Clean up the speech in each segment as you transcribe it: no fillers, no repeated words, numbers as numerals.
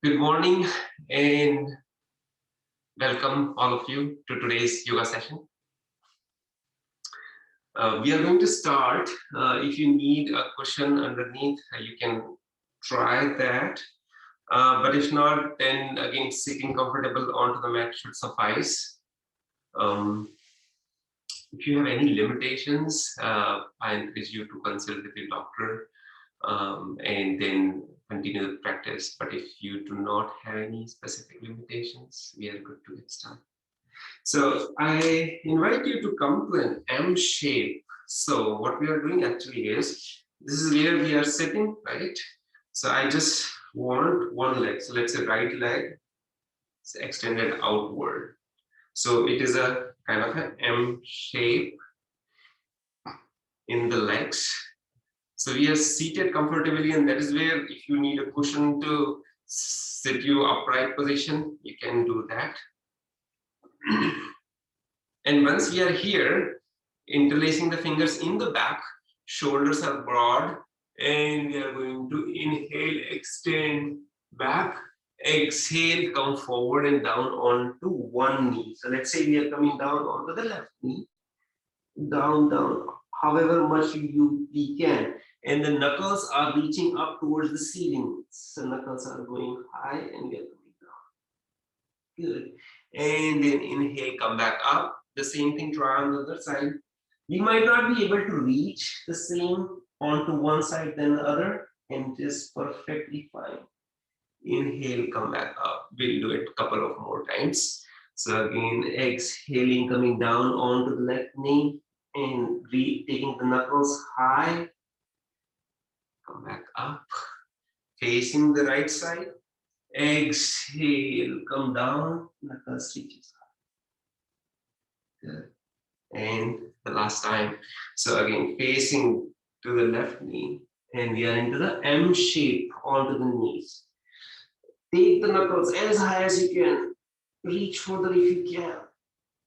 Good morning and welcome all of you to today's yoga session. We are going to start. If you need a cushion underneath, you can try that. But if not, then again, sitting comfortable onto the mat should suffice. Um, if you have any limitations, I encourage you to consult with your doctor and then continue the practice. But if you do not have any specific limitations, we are good to get started. So I invite you to come to an M shape. So what we are doing actually is, this is where we are sitting, right? So I just want one leg. So let's say right leg is extended outward. So it is a kind of an M shape in the legs. So we are seated comfortably, and that is where if you need a cushion to sit you upright position, you can do that. And once we are here, interlacing the fingers in the back, shoulders are broad, and we are going to inhale, extend back, exhale, come forward and down onto one knee. So let's say we are coming down onto the left knee, down, however much we can. And the knuckles are reaching up towards the ceiling. So knuckles are going high and we are coming down. Good. And then inhale, come back up. The same thing, try on the other side. We might not be able to reach the same onto one side than the other, and just perfectly fine. Inhale, come back up. We'll do it a couple of more times. So again, exhaling, coming down onto the left knee and taking the knuckles high. Come back up, facing the right side. Exhale, come down, knuckles reaches high. Good. And the last time. So again, facing to the left knee, and we are into the M shape onto the knees. Take the knuckles as high as you can. Reach further if you can.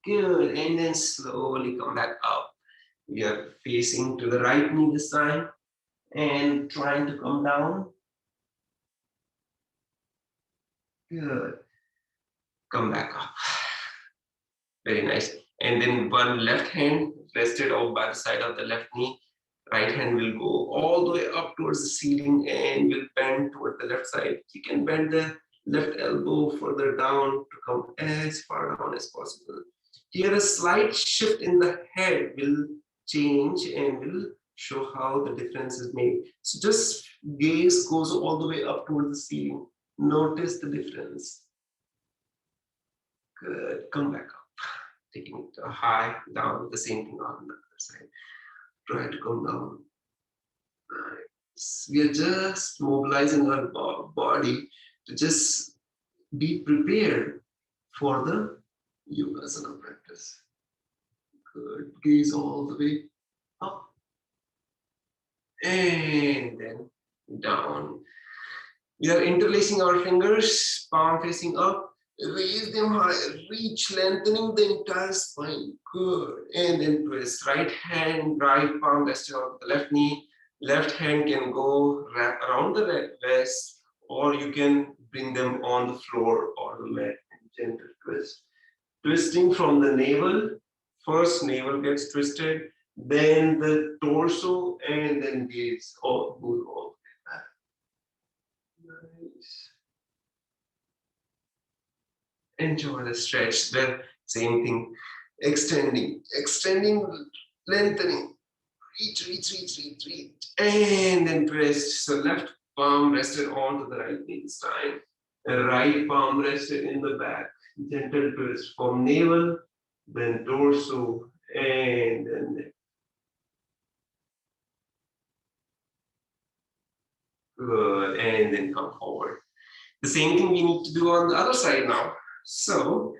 Good. And then slowly come back up. We are facing to the right knee this time and trying to come down. Good. Come back up. Very nice. And then one left hand rested out by the side of the left knee. Right hand will go all the way up towards the ceiling and will bend toward the left side. You can bend the left elbow further down to come as far down as possible. Here, a slight shift in the head will change and will show how the difference is made. So just gaze goes all the way up towards the ceiling. Notice the difference. Good. Come back up. Taking it high, down, the same thing on the other side. Try to come down. Nice. We are just mobilizing our body to just be prepared for the yogasana practice. Good. Gaze all the way up and then down. We are interlacing our fingers, palm facing up. Raise them high, reach, lengthening the entire spine. Good. And then twist. Right hand, right palm resting on the left knee. Left hand can go wrap around the wrist, or you can bring them on the floor or the mat and gentle twist. Twisting from the navel. First navel gets twisted, then the torso, and then gaze all move all the way back. Nice. Enjoy the stretch. The same thing. Extending, lengthening. Reach. And then twist. So left palm rested onto the right knee this time. The right palm rested in the back. Gentle twist from navel, then torso, and then neck. Good. And then come forward. The same thing we need to do on the other side now. So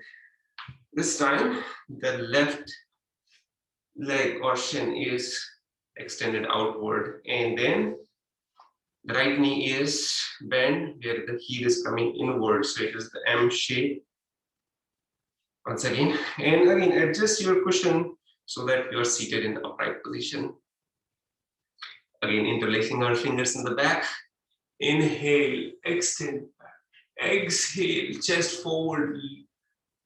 this time, the left leg or shin is extended outward, and then the right knee is bent where the heel is coming inward. So it is the M shape. Once again, and again, adjust your cushion so that you are seated in the upright position. Again, interlacing our fingers in the back. Inhale, extend back. Exhale, chest forward,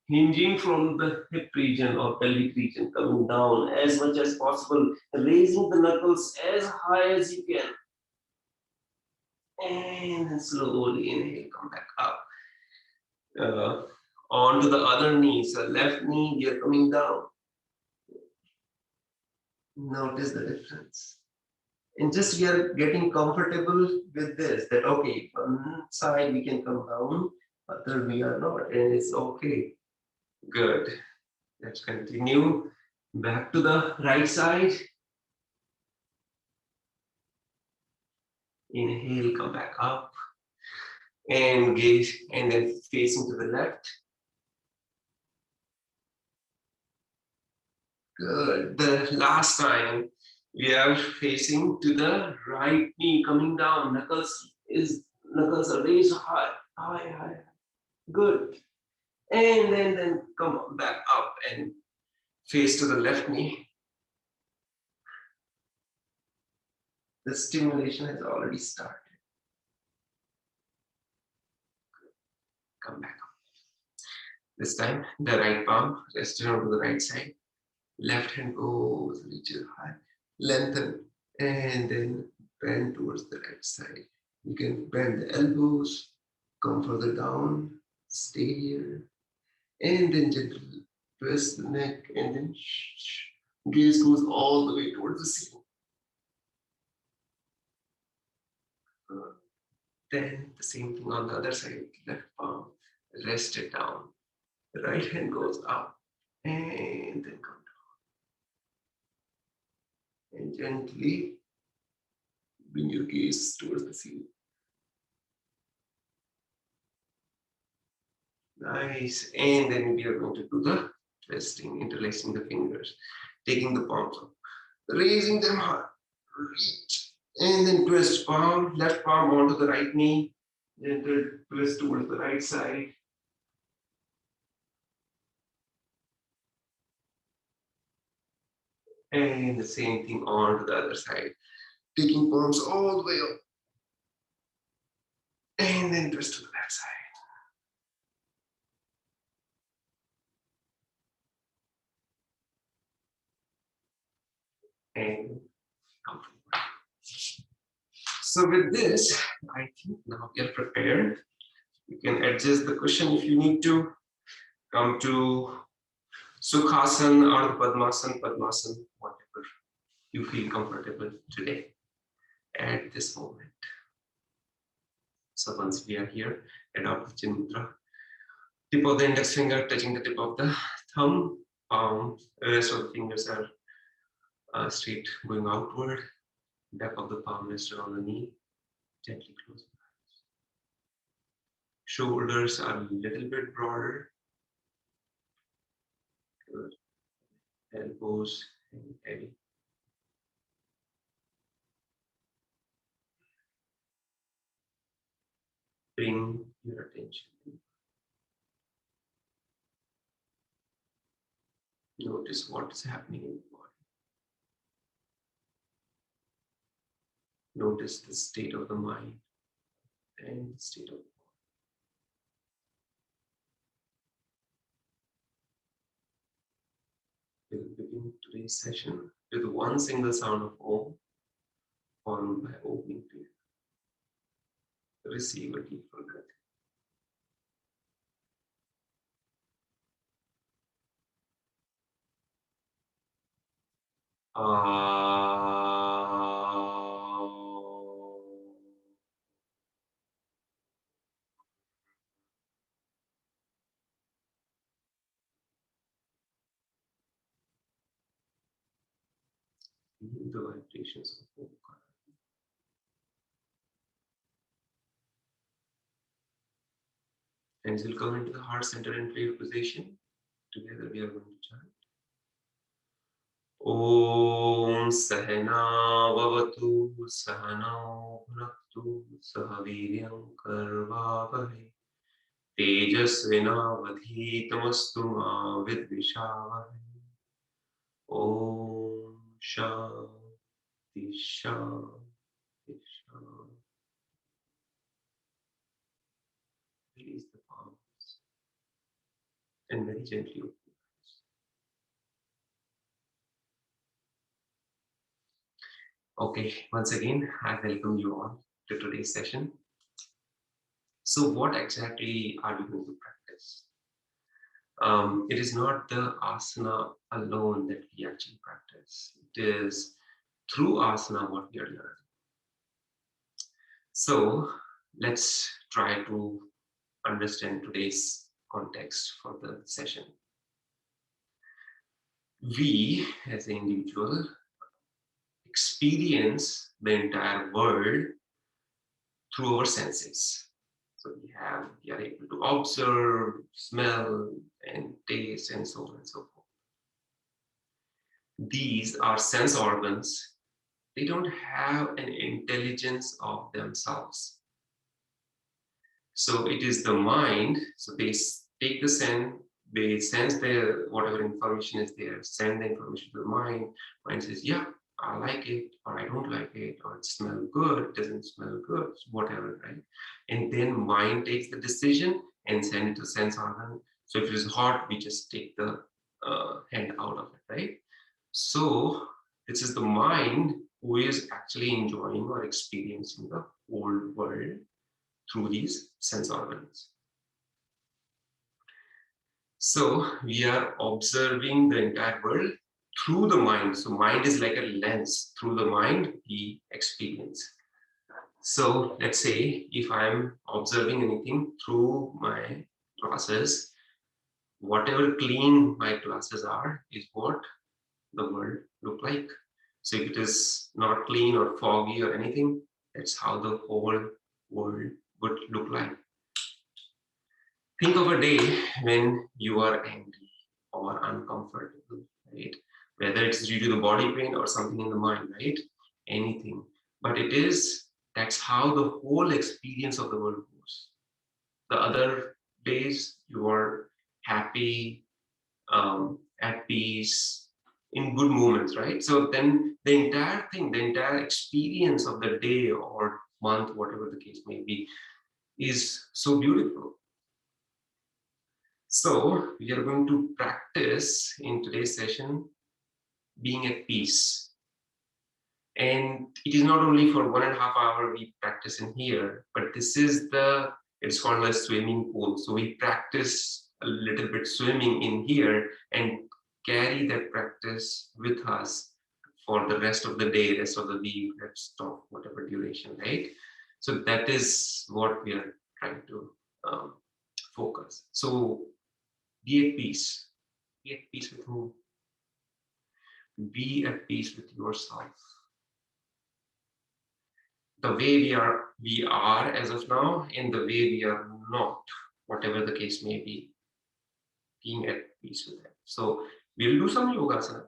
hinging from the hip region or pelvic region, coming down as much as possible, raising the knuckles as high as you can. And then slowly inhale, come back up. Onto the other knee. So left knee, we are coming down. Notice the difference. And just we are getting comfortable with this, that okay, one side we can come down, other we are not, and it's okay. Good. Let's continue. Back to the right side. Inhale, come back up. And gaze, and then facing to the left. Good. The last time we are facing to the right knee, coming down. Knuckles are raised high, high, high. Good. And then come back up and face to the left knee. The stimulation has already started. Come back up. This time, the right palm rested onto the right side. Left hand goes, reaches high, lengthen, and then bend towards the right side. You can bend the elbows, come further down, stay here, and then gently twist the neck, and then gaze goes all the way towards the ceiling. Then the same thing on the other side, left palm, rest it down. The right hand goes up, and then come down. And gently bring your gaze towards the ceiling. Nice. And then we are going to do the twisting, interlacing the fingers, taking the palms up, raising them high, reach, and then twist palm, left palm onto the right knee, gentle twist towards the right side. And the same thing on to the other side, taking palms all the way up, and then twist to the left side. And come forward. So with this, I think now we are prepared. You can adjust the cushion if you need to. Come to Sukhasana or Padmasana, whatever you feel comfortable today at this moment. So once we are here, adopt the Chin Mudra. Tip of the index finger touching the tip of the thumb. The rest of the fingers are straight going outward. Back of the palm rested on the knee. Gently close the eyes. Shoulders are a little bit broader. Good. Elbows and heavy. Bring your attention. Notice what is happening in the body. Notice the state of the mind and the state of the body. We will begin today's session with one single sound of Om, followed by opening prayer. Receive a deep breath. Feel the vibrations of Omkara. Hands will come into the heart center and prayer position. Together we are going to chant. Om Sahana Vavatu Sahano Bhunaktu Sahaviryam Karvavahe Tejasvinavadhitamastu ma vidvishavahe. Om Shanti Shanti Shanti. and very gently open. Okay, once again, I welcome you all to today's session. So what exactly are we going to practice? It is not the asana alone that we actually practice. It is through asana what we are learning. So let's try to understand today's context for the session. We, as an individual, experience the entire world through our senses. So we are able to observe, smell, and taste, and so on and so forth. These are sense organs. They don't have an intelligence of themselves. So it is the mind. So they take the sense, they sense their whatever information is there, send the information to the mind. Mind says, yeah, I like it, or I don't like it, or it smells good, it doesn't smell good, whatever, right? And then mind takes the decision and send it to sense organ. So if it is hot, we just take the hand out of it, right? So this is the mind who is actually enjoying or experiencing the whole world through these sense organs. So we are observing the entire world through the mind. So mind is like a lens. Through the mind, we experience. So let's say if I'm observing anything through my glasses, whatever clean my glasses are is what the world look like. So if it is not clean or foggy or anything, that's how the whole world would look like. Think of a day when you are angry or uncomfortable, right? Whether it's due to the body pain or something in the mind, right? Anything. But that's how the whole experience of the world goes. The other days you are happy, at peace, in good moments, right? So then the entire thing, the entire experience of the day or month, whatever the case may be, is so beautiful. So we are going to practice in today's session being at peace. And it is not only for 1.5 hours we practice in here, but it's called a swimming pool. So we practice a little bit swimming in here and carry that practice with us for the rest of the day, rest of the week, let's talk whatever duration, right? So that is what we are trying to focus. So be at peace. Be at peace with who? Be at peace with yourself. The way we are as of now, and the way we are not, whatever the case may be, being at peace with that. So we'll do some yogasana,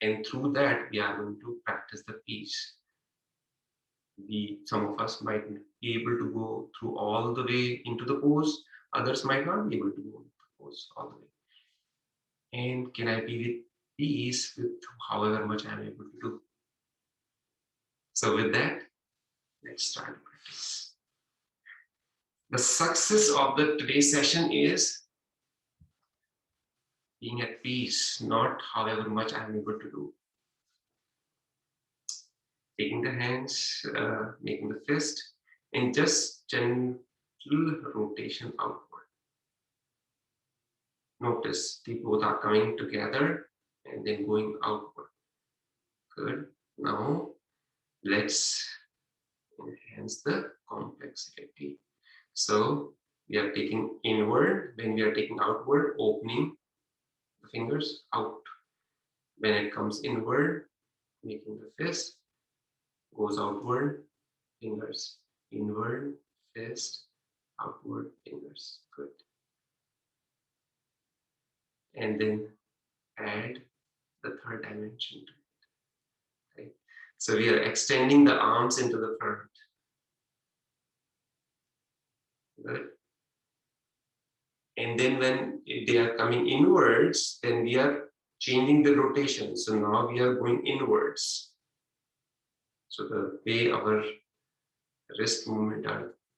and through that we are going to practice the peace. Some of us might be able to go through all the way into the pose, others might not be able to go into the pose all the way. And can I be with peace with however much I'm able to do? So with that, let's start practice. The success of the today's session is being at peace, not however much I'm able to do. Taking the hands, making the fist, and just gentle rotation outward. Notice they both are coming together and then going outward. Good. Now let's enhance the complexity. So we are taking inward, when we are taking outward, opening the fingers out. When it comes inward, making the fist, goes outward, fingers, inward, fist, outward, fingers. Good. And then add the third dimension to it. Okay. So we are extending the arms into the front. Good. And then when they are coming inwards, then we are changing the rotation. So now we are going inwards. So the way our wrist movement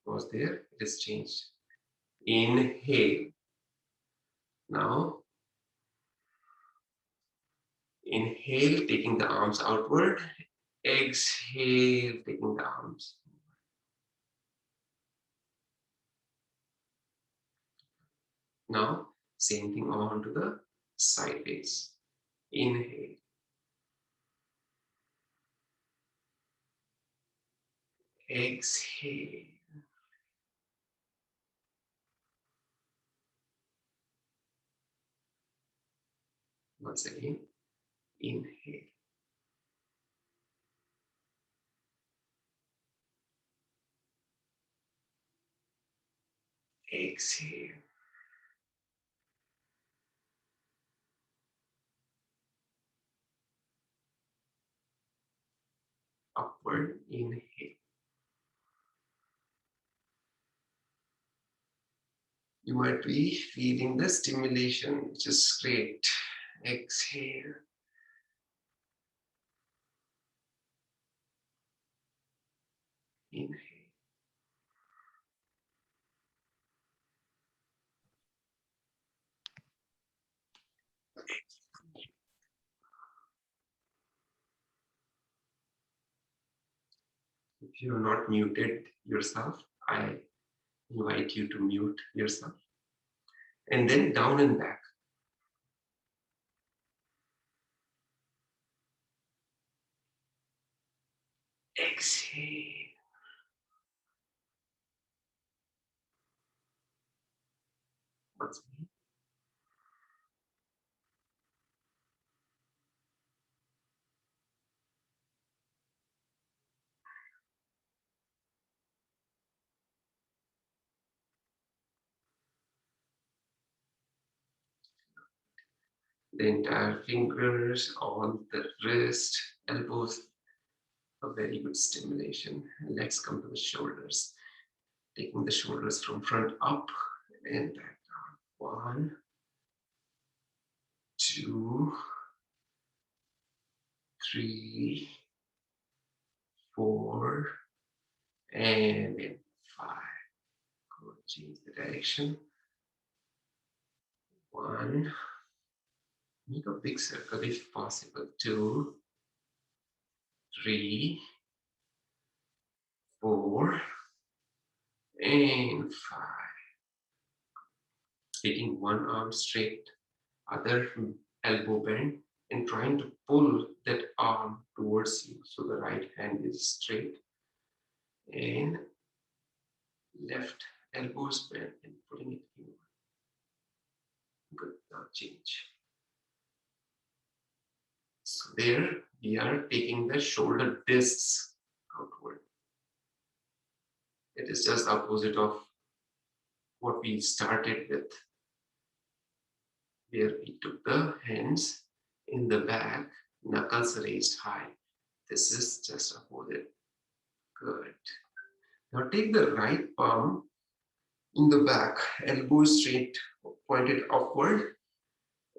was there, it is changed. Inhale. Now, inhale, taking the arms outward. Exhale, taking the arms. Now, same thing on to the sideways. Inhale. Exhale. Once again, inhale. Exhale. Upward, inhale. You might be feeling the stimulation, which is great. Exhale. Inhale. If you have not muted yourself, I invite you to mute yourself. And then down and back. Exhale. Once again. The entire fingers, all the wrist, elbows, a very good stimulation. Let's come to the shoulders. Taking the shoulders from front up and back down. 1, 2, 3, 4, and then 5. Go change the direction. 1. Make a big circle if possible. 2, 3, 4, and 5. Taking one arm straight, other elbow bent, and trying to pull that arm towards you. So the right hand is straight and left elbow is bent and putting it in. Good, now change. So there we are taking the shoulder discs outward. It is just opposite of what we started with, where we took the hands in the back, knuckles raised high. This is just opposite. Good. Now take the right palm in the back, elbow straight, pointed upward,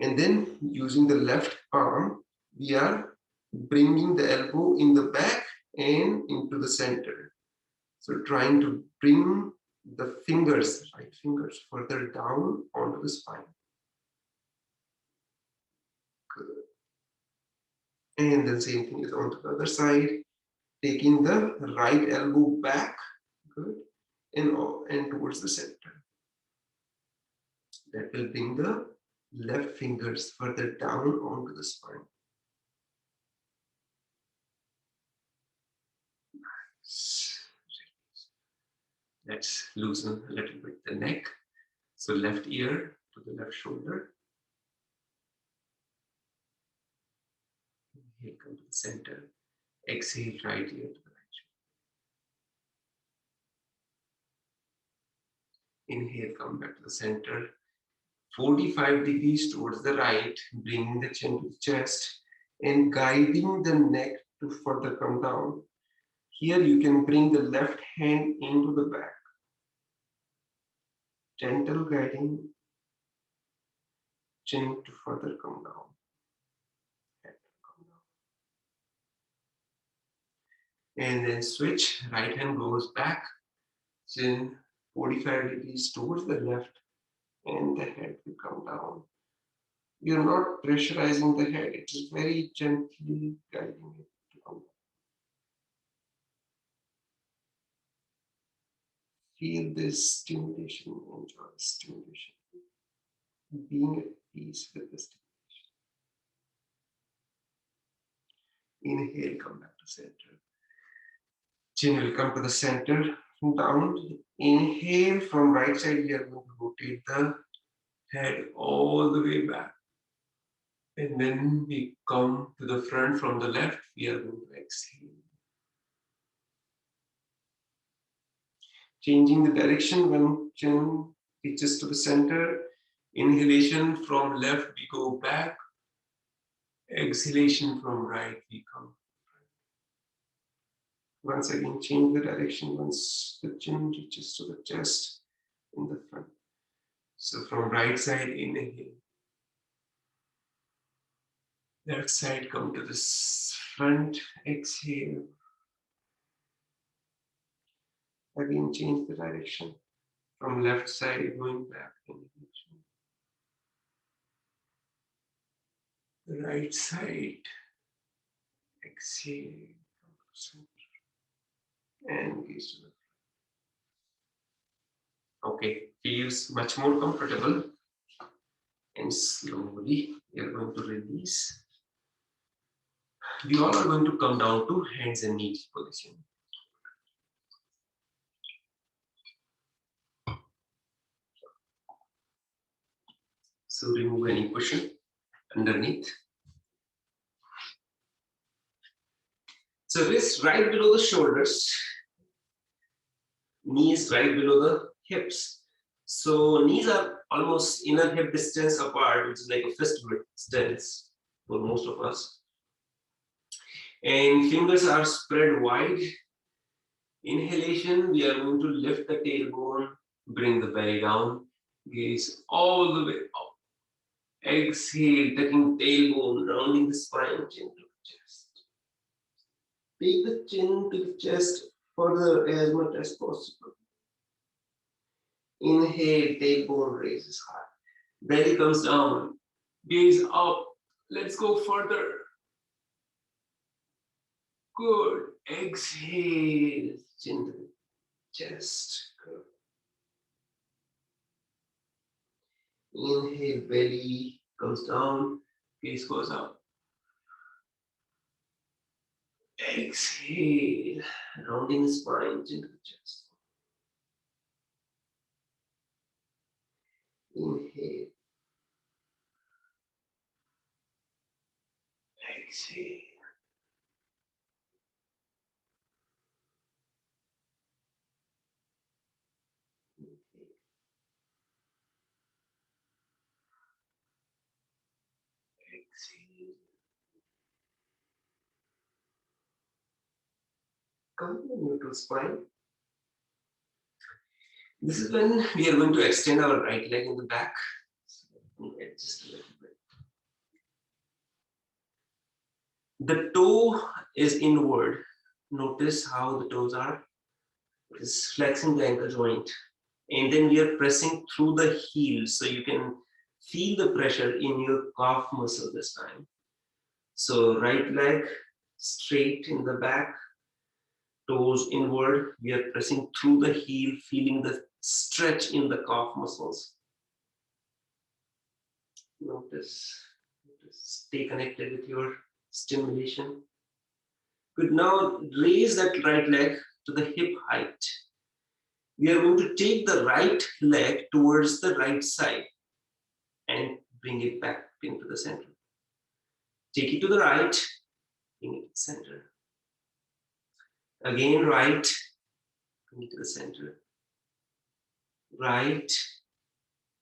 and then using the left palm, we are bringing the elbow in the back and into the center. So trying to bring the fingers, right fingers, further down onto the spine. Good. And then same thing is onto the other side, taking the right elbow back, good, and towards the center. That will bring the left fingers further down onto the spine. Let's loosen a little bit the neck. So left ear to the left shoulder. Inhale, come to the center. Exhale, right ear to the right shoulder. Inhale, come back to the center. 45 degrees towards the right, bringing the chin to the chest and guiding the neck to further come down. Here you can bring the left hand into the back. Gentle guiding, chin to further come down. Head to come down. And then switch, right hand goes back, chin 45 degrees towards the left, and the head will come down. You're not pressurizing the head, it is very gently guiding it to come back. Feel this stimulation, enjoy stimulation, being at peace with the stimulation. Inhale, come back to center. Chin will come to the center, down. Inhale, from right side, we are going to rotate the head all the way back. And then we come to the front from the left, we are going to exhale. Changing the direction when chin reaches to the center. Inhalation from left, we go back. Exhalation from right, we come. Once again, change the direction once the chin reaches to the chest in the front. So from right side, inhale. Left side, come to the front, exhale. Again, change the direction. From left side, going back, inhalation. The right side, exhale, and gaze to the front. Okay, feels much more comfortable. And slowly, we are going to release. We all are going to come down to hands and knees position. So remove any cushion underneath. So wrist right below the shoulders, knees right below the hips. So knees are almost inner hip distance apart, which is like a fist width distance for most of us. And fingers are spread wide. Inhalation, we are going to lift the tailbone, bring the belly down, gaze all the way up. Exhale, taking tailbone, rounding the spine, chin to the chest. Take the chin to the chest further as much as possible. Inhale, tailbone raises high. Belly comes down, gaze up. Let's go further. Good. Exhale, chin to the chest. Good. Inhale, belly comes down, gaze goes up. Exhale, rounding the spine, chin to the chest. Inhale. Exhale. Exhale. Come to the neutral spine. This is when we are going to extend our right leg in the back. So adjust a little bit. The toe is inward. Notice how the toes are. It is flexing the ankle joint. And then we are pressing through the heel. So you can feel the pressure in your calf muscle this time. So right leg straight in the back, toes inward. We are pressing through the heel, feeling the stretch in the calf muscles. Notice, stay connected with your stimulation. Good, now raise that right leg to the hip height. We are going to take the right leg towards the right side and bring it back into the center. Take it to the right, bring it to the center. Again, right, bring it to the center. Right,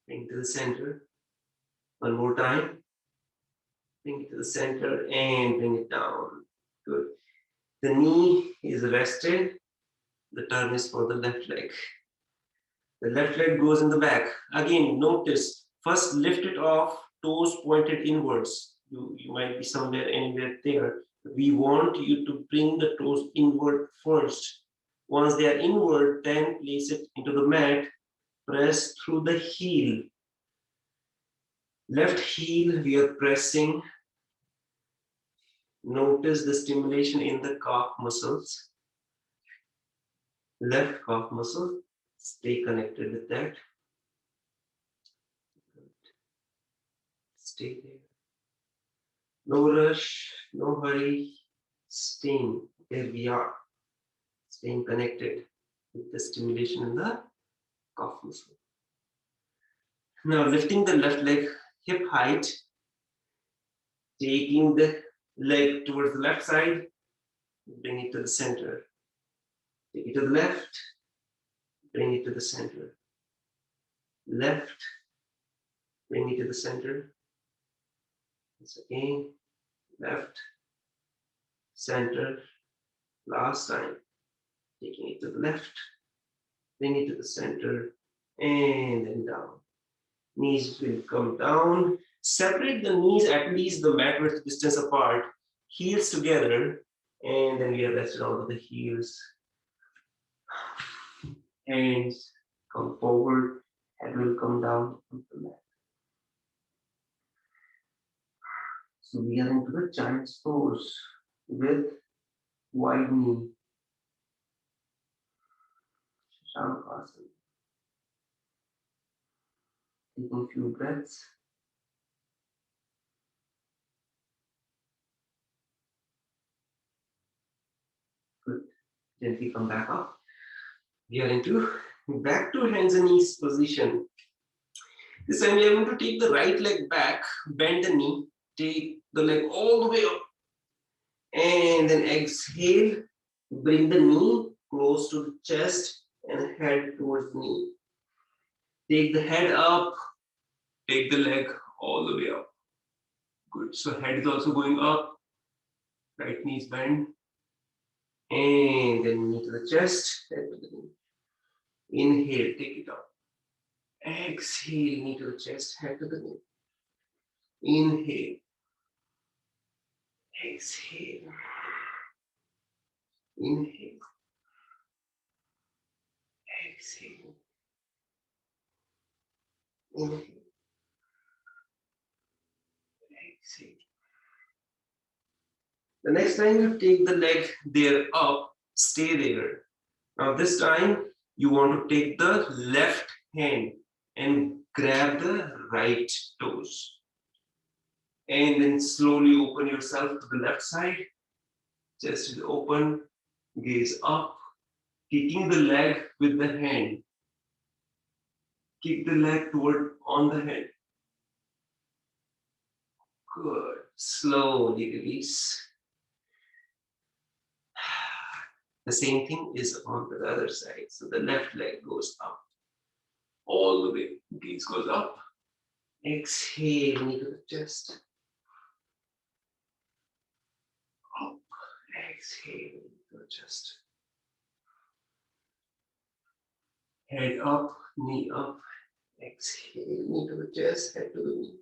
bring it to the center. One more time. Bring it to the center and bring it down. Good. The knee is rested. The turn is for the left leg. The left leg goes in the back. Again, notice, first lift it off, toes pointed inwards. You might be somewhere, anywhere there. We want you to bring the toes inward first. Once they are inward, then place it into the mat. Press through the heel. Left heel, we are pressing. Notice the stimulation in the calf muscles. Left calf muscle, stay connected with that. Stay there. No rush, no hurry. Staying where we are. Staying connected with the stimulation in the calf muscle. Now lifting the left leg hip height, taking the leg towards the left side, bring it to the center. Take it to the left, bring it to the center. Left, bring it to the center. Once again, left, center. Last time, taking it to the left, bring it to the center, and then down. Knees will come down. Separate the knees at least the mat width distance apart. Heels together, and then we are rested onto the heels. Hands come forward, head will come down onto the mat. So we are into the child's pose with wide knee. Shavasana. Taking a few breaths. Good. Gently come back up. We are into back to hands and knees position. This time we are going to take the right leg back, bend the knee, take the leg all the way up, and then exhale, bring the knee close to the chest and head towards the knee. Take the head up, take the leg all the way up. Good. So head is also going up, right knee is bent, and then knee to the chest, head to the knee. Inhale, take it up. Exhale, knee to the chest, head to the knee. Inhale. Exhale. Inhale. Exhale. Inhale. Exhale. The next time you take the leg there up, stay there. Now this time you want to take the left hand and grab the right toes. And then slowly open yourself to the left side. Chest is open, gaze up, kicking the leg with the hand. Kick the leg toward on the head. Good. Slowly release. The same thing is on the other side. So the left leg goes up. All the way. Gaze goes up. Exhale, knee to the chest. Up. Exhale, to the chest. Head up, knee up. Exhale, knee to the chest, head to the knee.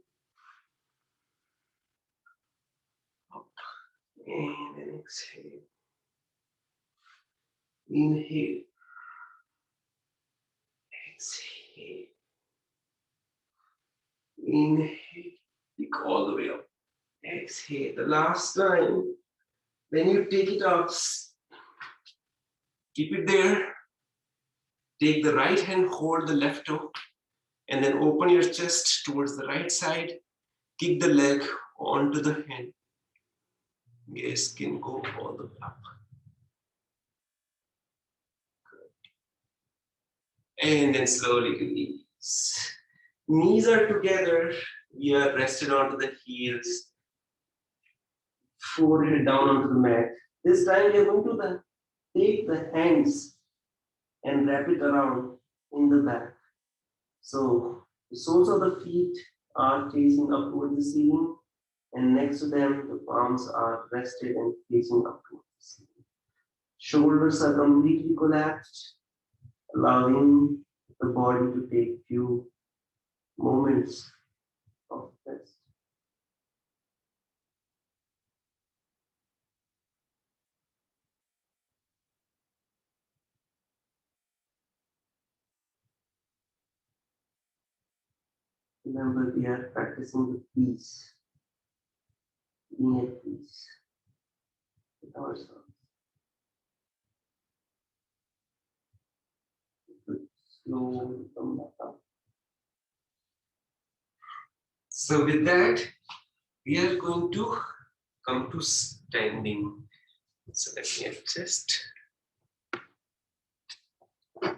Up. And then exhale. Inhale. Exhale. Inhale. Pick all the way up. Exhale. The last time. When you take it up, keep it there. Take the right hand, hold the left toe, and then open your chest towards the right side. Kick the leg onto the hand. Gaze can go all the way up. And then slowly release. Knees are together. We are rested onto the heels. Forehead down onto the mat. This time we are going to take the hands and wrap it around in the back. So the soles of the feet are facing up towards the ceiling, and next to them the palms are rested and facing up towards the ceiling. Shoulders are completely collapsed, allowing the body to take few moments of rest. Remember, we are practicing with peace, being at peace with ourselves. Slowly come back up. So with that, we are going to come to standing. So let me adjust. Okay.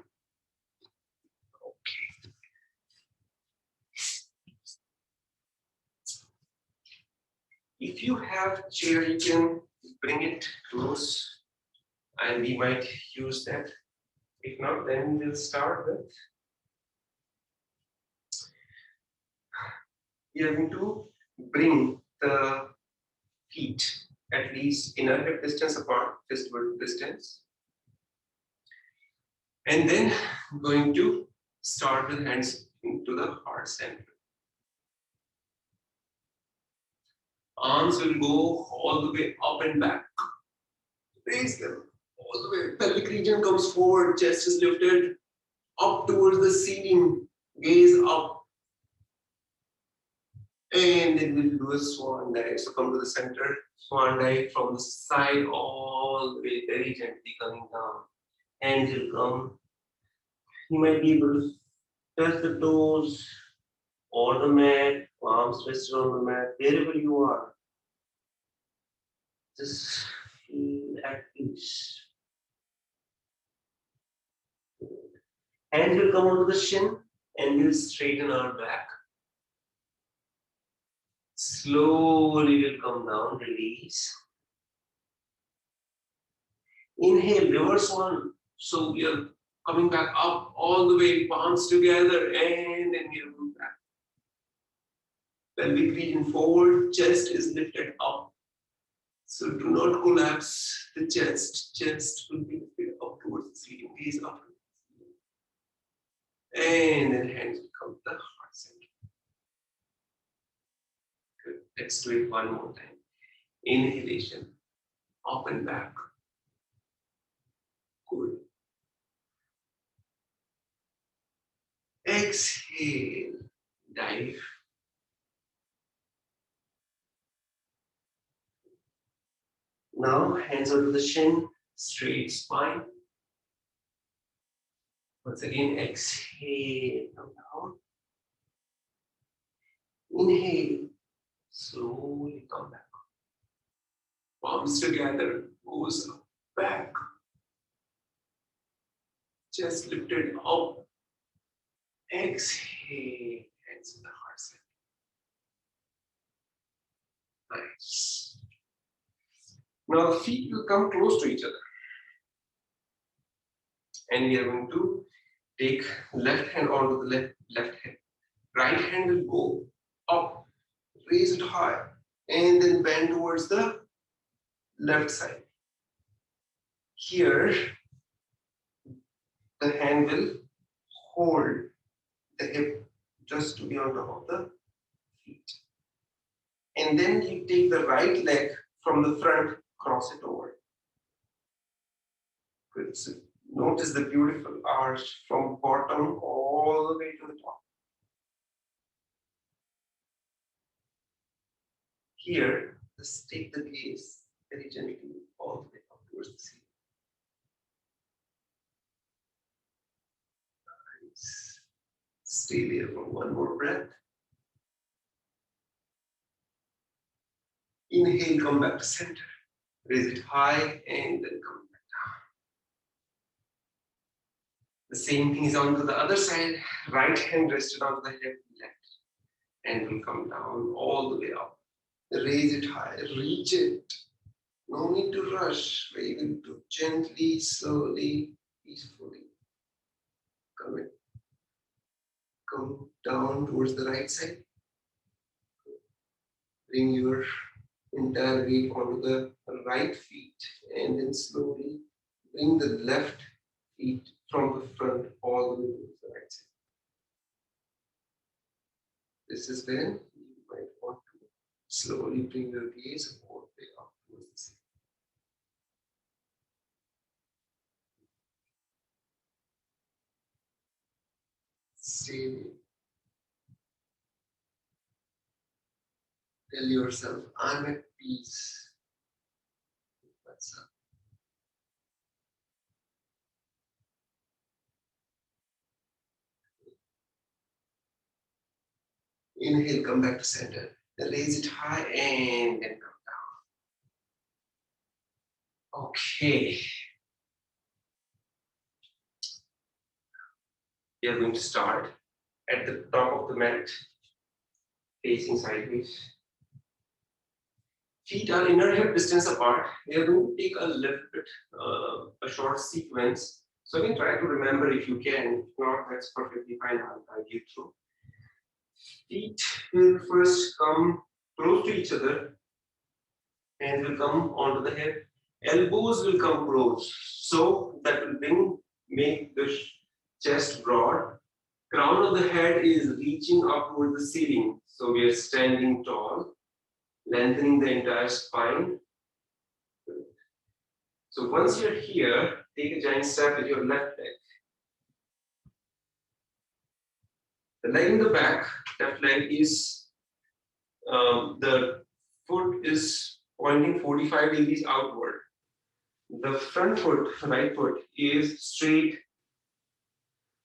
If you have chair, you can bring it close and we might use that. If not, then we'll start with. We are going to bring the feet at least inner hip distance apart, fist width distance. And then going to start with hands into the heart center. Arms will go all the way up and back. Raise them all the way. Pelvic region comes forward, chest is lifted up towards the ceiling, gaze up. And then we'll do a swan dive. So come to the center, swan dive from the side all the way, very gently coming down. Hands will come. You might be able to touch the toes or the mat, arms rested on the mat, wherever you are. Just feel at peace. Hands will come onto the shin and we'll straighten our back. Slowly we'll come down, release. Inhale, reverse one. So we are coming back up all the way, palms together, and then we move back. Pelvic region forward, chest is lifted up. So do not collapse the chest. Chest will be lifted up towards the ceiling, gaze up. And then hands will come to the heart center. Good. Let's do it one more time. Inhalation, up and back. Good. Exhale, dive. Now hands onto the shin, straight spine. Once again, exhale, come down. Inhale, slowly come back. Palms together, goes up, back. Chest lifted up. Exhale, hands in the heart center. Nice. Now the feet will come close to each other. And we are going to take left hand onto the left hand. Right hand will go up, raise it high, and then bend towards the left side. Here, the hand will hold the hip just to be on top of the feet. And then you take the right leg from the front, cross it over. Good. So notice the beautiful arch from bottom all the way to the top. Here, just take the gaze very gently all the way up towards the ceiling. Nice. Stay there for one more breath. Inhale, come back to center. Raise it high and then come back down. The same thing is on to the other side. Right hand rested onto the hip, left and will come down all the way up. Raise it high, reach it. No need to rush. We're able to gently, slowly, peacefully come down towards the right side. Bring your entire weight onto the right feet and then slowly bring the left feet from the front all the way to the right side. This is when you might want to slowly bring your gaze all the way up towards the ceiling. Stay there. Tell yourself, I'm at peace. What's up? Inhale, come back to center. Then raise it high and then come down. Okay. We are going to start at the top of the mat, facing sideways. Feet are inner hip distance apart. We are going to take a little bit, a short sequence. So again, try to remember if you can. If not, that's perfectly fine. I'll guide you through. Feet will first come close to each other. Hands will come onto the hip. Elbows will come close. So that will make the chest broad. Crown of the head is reaching up towards the ceiling. So we are standing tall, lengthening the entire spine. So once you're here, take a giant step with your left leg. The leg in the back, left leg is, the foot is pointing 45 degrees outward. The front foot, right foot, is straight,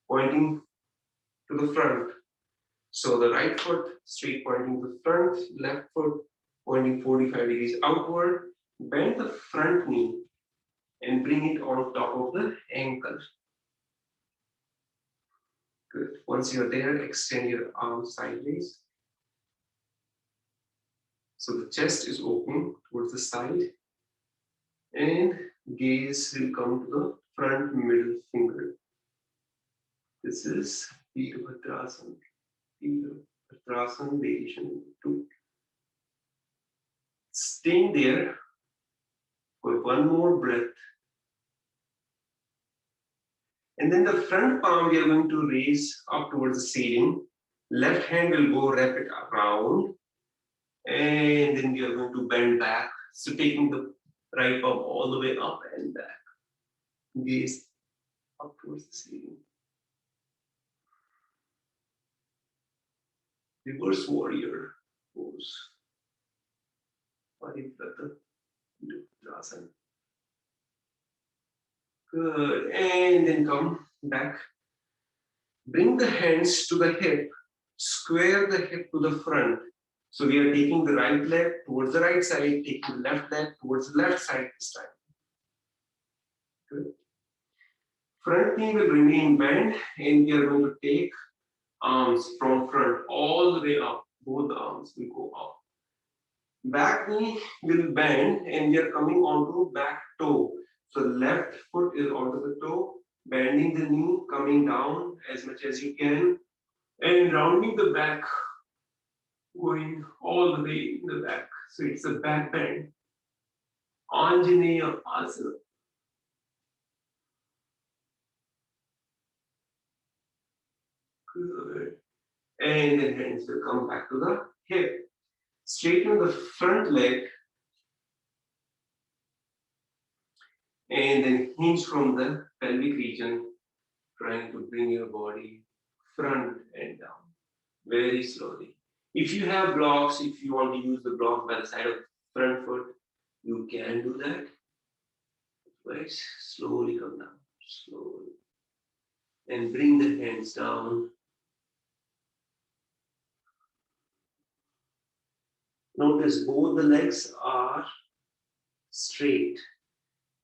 pointing to the front. So the right foot straight pointing to the front, left foot pointing 45 degrees outward. Bend the front knee and bring it on top of the ankle. Good. Once you're there, extend your arms sideways. So the chest is open towards the side and gaze will come to the front middle finger. This is Virabhadrasana. Virabhadrasana variation 2. Staying there for one more breath. And then the front palm we are going to raise up towards the ceiling. Left hand will go wrap it around. And then we are going to bend back. So taking the right palm all the way up and back. Gaze up towards the ceiling. Reverse warrior pose. Virabhadrasana. Good. And then come back. Bring the hands to the hip. Square the hip to the front. So we are taking the right leg towards the right side, taking the left leg towards the left side this time. Good. Front knee will remain bent, and we are going to take arms from front all the way up. Both arms will go up. Back knee will bend, and we are coming onto back toe. So left foot is onto the toe, bending the knee, coming down as much as you can, and rounding the back, going all the way in the back. So it's a back bend. Anjaneya Asana. Good. And then hands will come back to the hip. Straighten the front leg. And then hinge from the pelvic region, trying to bring your body front and down. Very slowly. If you have blocks, if you want to use the block by the side of the front foot, you can do that. Right? Slowly come down. Slowly. And bring the hands down. Notice both the legs are straight.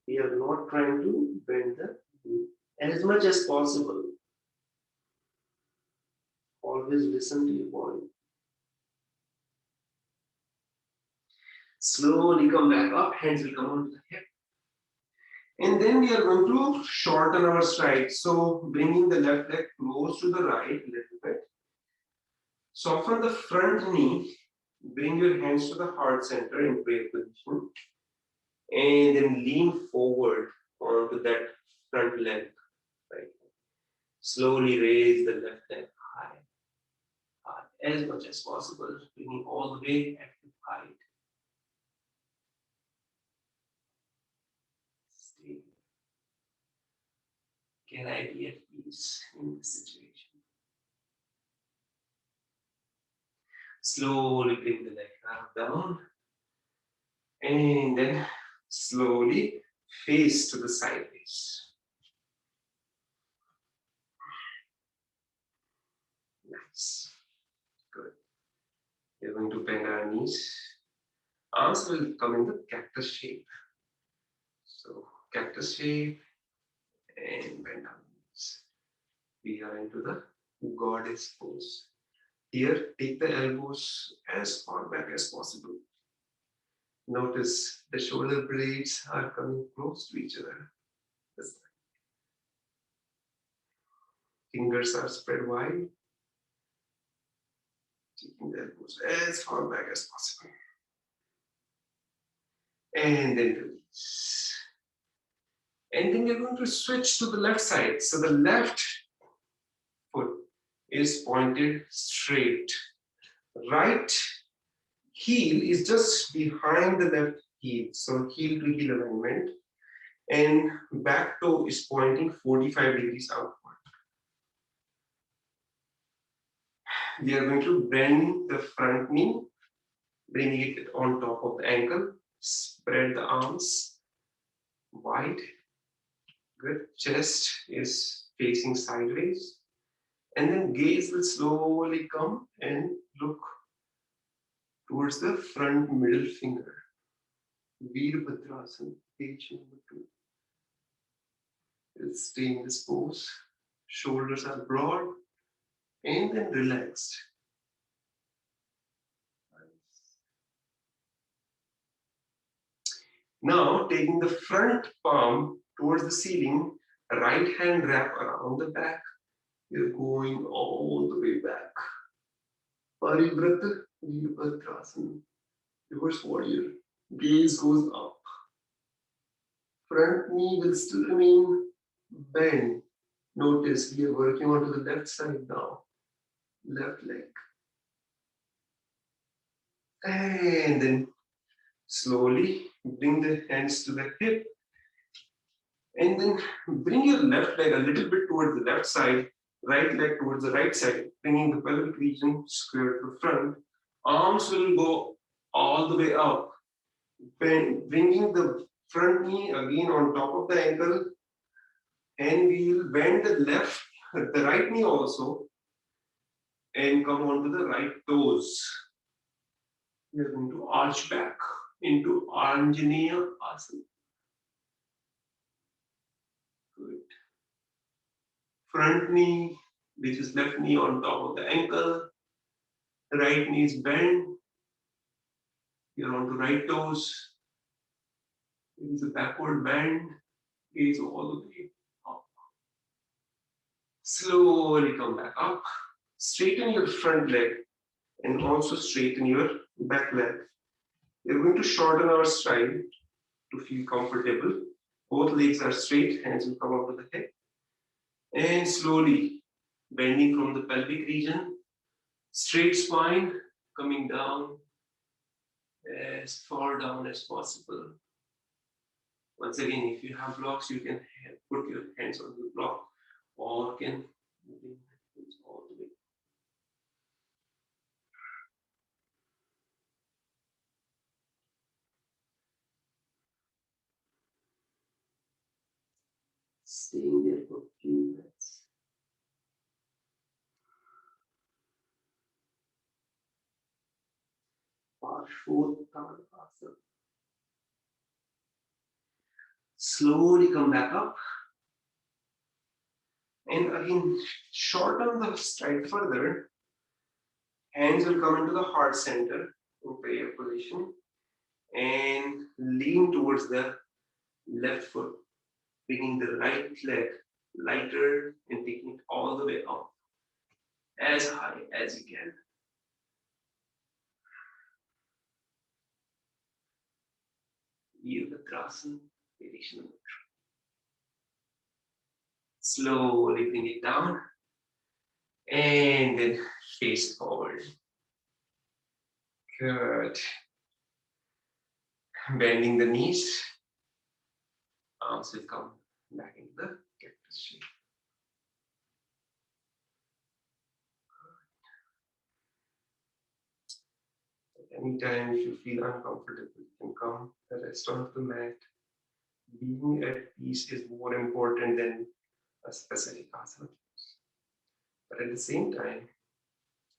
We are not trying to bend the knee as much as possible. Always listen to your body. Slowly come back up, hands will come onto the hip. And then we are going to shorten our stride. So bringing the left leg close to the right a little bit. Soften the front knee. Bring your hands to the heart center in prayer position. And then lean forward onto that front leg. Right. Slowly raise the left leg high. As much as possible, bringing all the way at the height. Stay. Can I be at peace in this situation? Slowly bring the leg up down. And then slowly face to the sideways. Nice. Good. We're going to bend our knees. Arms will come in the cactus shape. So cactus shape and bend our knees. We are into the goddess pose. Here, take the elbows as far back as possible. Notice the shoulder blades are coming close to each other. Fingers are spread wide. Taking the elbows as far back as possible. And then release. And then you're going to switch to the left side. So the left foot is pointed straight. Right heel is just behind the left heel. So heel to heel alignment. And back toe is pointing 45 degrees outward. We are going to bend the front knee, bring it on top of the ankle, spread the arms wide. Good. Chest is facing sideways. And then gaze will slowly come and look towards the front middle finger. Virabhadrasana, page number 2. Let's stay in this pose. Shoulders are broad and then relaxed. Now, taking the front palm towards the ceiling, right hand wrap around the back. You're going all the way back. Parivrata Virabhadrasana. Reverse warrior. Gaze goes up. Front knee will still remain bent. Notice we are working onto the left side now. Left leg. And then slowly bring the hands to the hip. And then bring your left leg a little bit towards the left side, right leg towards the right side, bringing the pelvic region square to the front. Arms will go all the way up. Bringing the front knee again on top of the ankle. And we will bend the right knee also, and come onto the right toes. We are going to arch back into Anjaneya Asana. Good. Front knee, which is left knee on top of the ankle. Right knee is bent. You're onto right toes. It is a backward bend. Gaze all the way up. Slowly come back up. Straighten your front leg and also straighten your back leg. We're going to shorten our stride to feel comfortable. Both legs are straight, hands will come up to the hip. And slowly bending from the pelvic region, straight spine coming down as far down as possible. Once again, if you have blocks, you can put your hands on the block or can bring the hands all the way. Staying there for a few minutes. Parshvottanasana. Slowly come back up. And again, shorten the stride further. Hands will come into the heart center in prayer position. And lean towards the left foot, bringing the right leg lighter and taking it all the way up, as high as you can. Virabhadrasana, variation number 3. Slowly bring it down and then face forward. Good. Bending the knees, arms will come back into the cactus shape. Anytime if you feel uncomfortable, you can come rest on the mat. Being at peace is more important than a specific asana. But at the same time,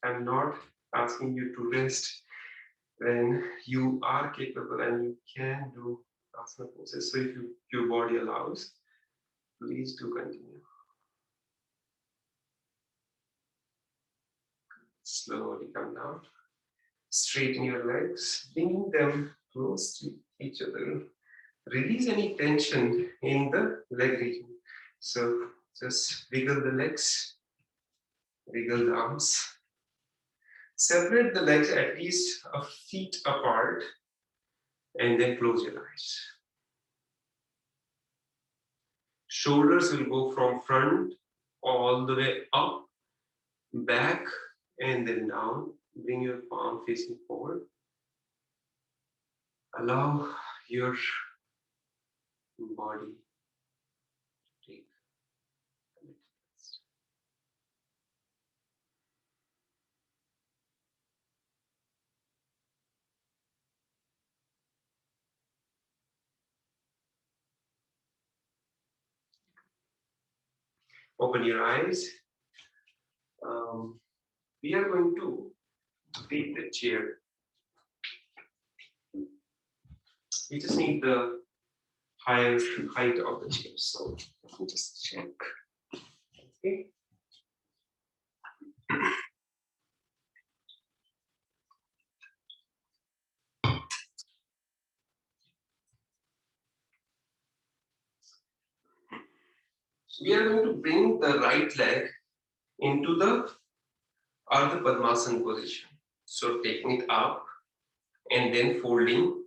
I'm not asking you to rest when you are capable and you can do asana poses. So if your body allows, please do continue. Slowly come down. Straighten your legs, bringing them close to each other. Release any tension in the leg region. So just wiggle the legs, wiggle the arms. Separate the legs at least a feet apart and then close your eyes. Shoulders will go from front all the way up, back, and then down. Bring your palm facing forward. Allow your body to take a little rest. Open your eyes. We are going to take the chair. We just need the higher height of the chair. So let me just check. Okay. We are going to bring the right leg into the Ardha Padmasana position. So taking it up and then folding.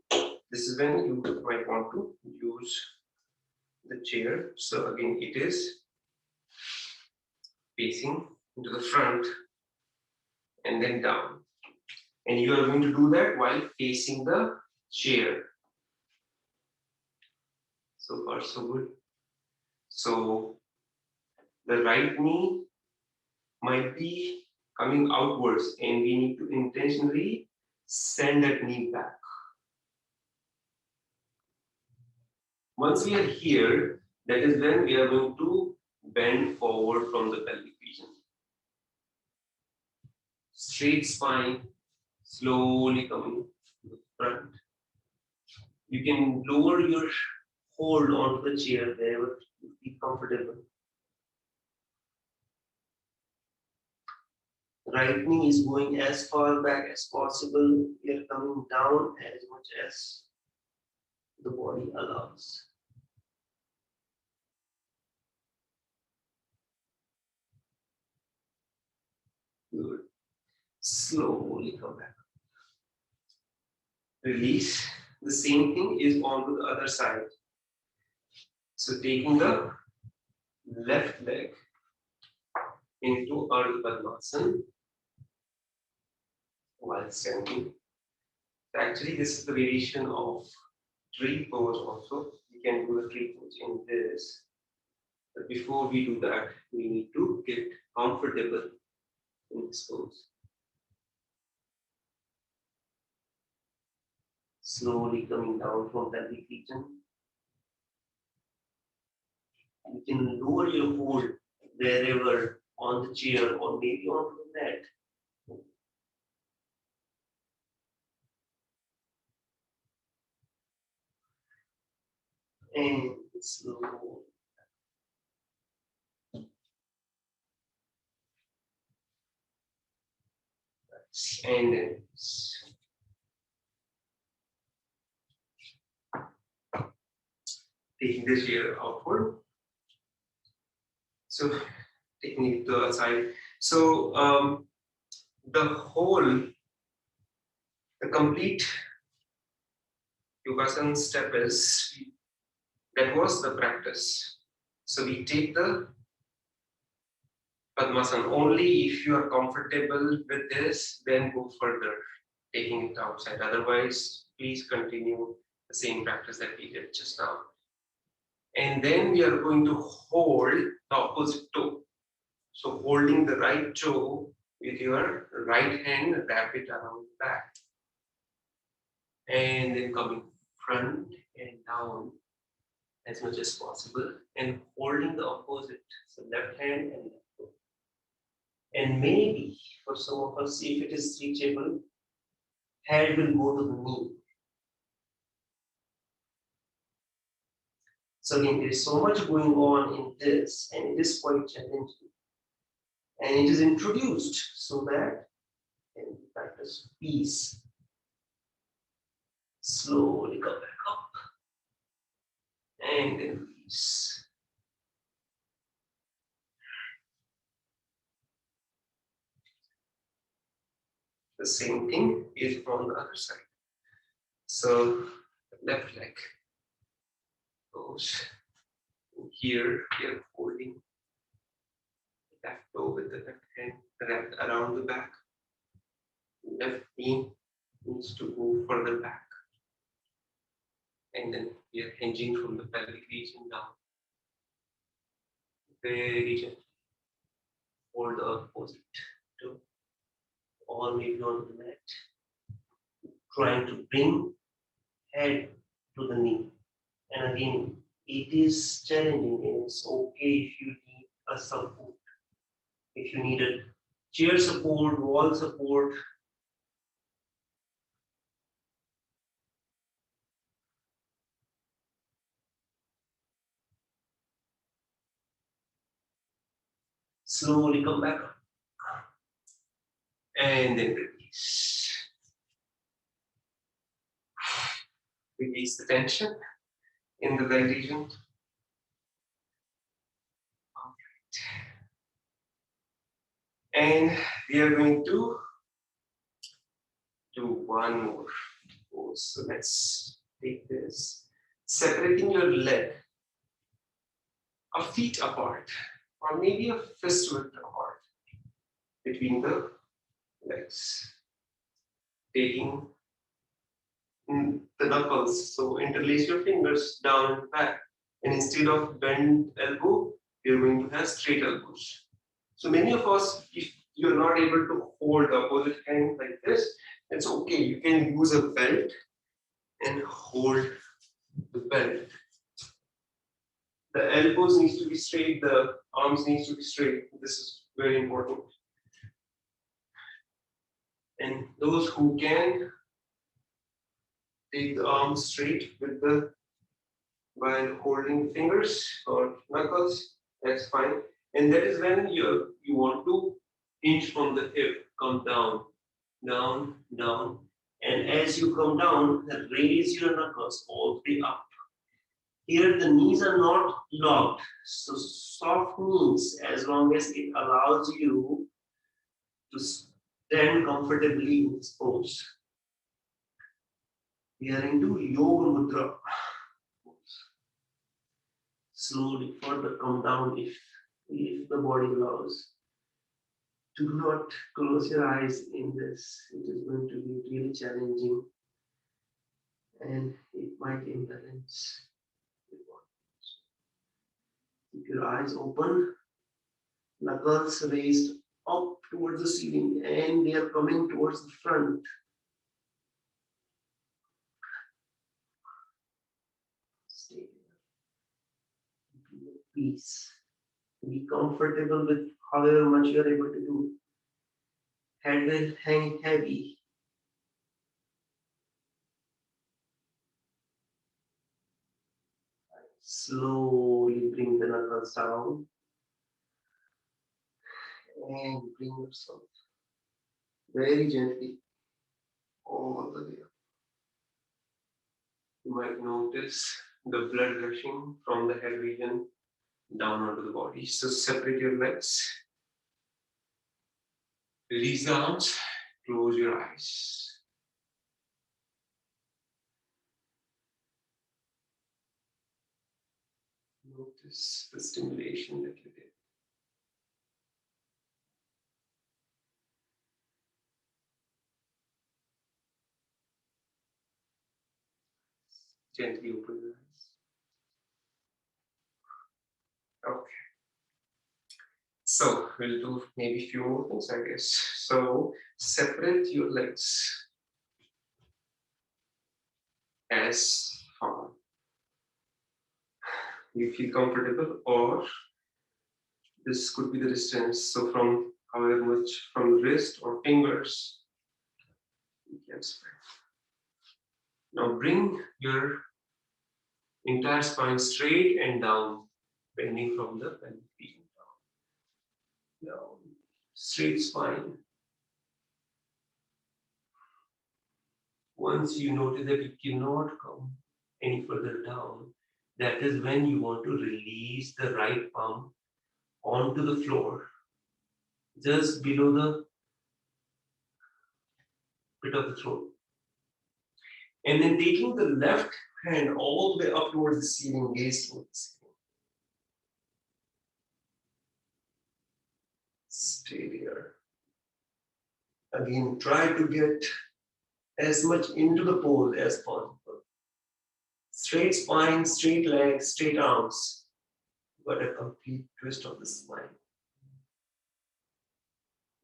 This is when you might want to use the chair. So again, it is facing into the front and then down. And you are going to do that while facing the chair. So far, so good. So the right knee might be coming outwards and we need to intentionally send that knee back. Once we are here, that is when we are going to bend forward from the pelvic region. Straight spine, slowly coming to the front. You can lower your hold onto the chair wherever you feel comfortable. Right knee is going as far back as possible. We are coming down as much as the body allows. Good. Slowly come back. Release. The same thing is on the other side. So taking the left leg into Ardha Padmasana while standing. Actually, this is the variation of tree pose also. We can do the tree pose in this. But before we do that, we need to get comfortable in this pose. Slowly coming down from pelvic region. You can lower your hold wherever on the chair or maybe onto the mat. And slow. And then taking the chair outward. So taking it to the side. So the complete Yogasan step is, that was the practice. So we take the Padmasana. Only if you are comfortable with this, then go further, taking it outside. Otherwise, please continue the same practice that we did just now. And then we are going to hold the opposite toe. So holding the right toe with your right hand, wrap it around the back. and then coming front and down as much as possible and holding the opposite, so left hand and left foot. And maybe for some of us, if it is reachable, head will go to the knee. So again, there is so much going on in this, and it is quite challenging. And it is introduced so that and practice peace. Slowly come back up and then release. The same thing is on the other side. So left leg goes here, we are holding the left toe with the left hand wrapped around the back. Left knee needs to go further back. And then we are hinging from the pelvic region down. Very gently. Hold the opposite toe, or maybe on the mat. Trying to bring head to the knee. And again, it is challenging and it's okay if you need a support. If you need a chair support, wall support, slowly come back up. And then release. Release the tension in the leg region. And we are going to do one more pose. So let's take this. Separating your leg a feet apart, or maybe a fist width apart between the legs. Taking the knuckles, so interlace your fingers down and back. And instead of bent elbow, you're going to have straight elbows. So many of us, if you're not able to hold the opposite hand like this, it's okay. You can use a belt and hold the belt. The elbows needs to be straight, the arms needs to be straight. This is very important. And those who can take the arms straight with the while holding fingers or knuckles, that's fine. And that is when you want to inch from the hip, come down, down, down. And as you come down, raise your knuckles all the way up. Here the knees are not locked, so soft knees as long as it allows you to stand comfortably in this pose. We are into Yoga Mudra. Slowly further come down if the body allows. Do not close your eyes in this. It is going to be really challenging and it might imbalance. Keep your eyes open, knuckles raised up towards the ceiling and they are coming towards the front. Stay there. Be at peace. Be comfortable with however much you are able to do. Head will hang heavy. Slowly bring the knuckles down and bring yourself very gently all the way up. You might notice the blood rushing from the head region down onto the body. So separate your legs, release the arms, close your eyes. Notice the stimulation that you did. Gently open your eyes. Okay. So we'll do maybe a few more things, I guess. So separate your legs. as far you feel comfortable, or this could be the distance. So from however much from wrist or fingers, you can spread. Now bring your entire spine straight and down, bending from the pelvic region down. Down. Straight spine. Once you notice that you cannot come any further down, that is when you want to release the right palm onto the floor, just below the pit of the throat. And then taking the left hand all the way up towards the ceiling, gaze towards the ceiling. Stay there. Again, try to get as much into the pose as possible. Straight spine, straight legs, straight arms, but a complete twist of the spine.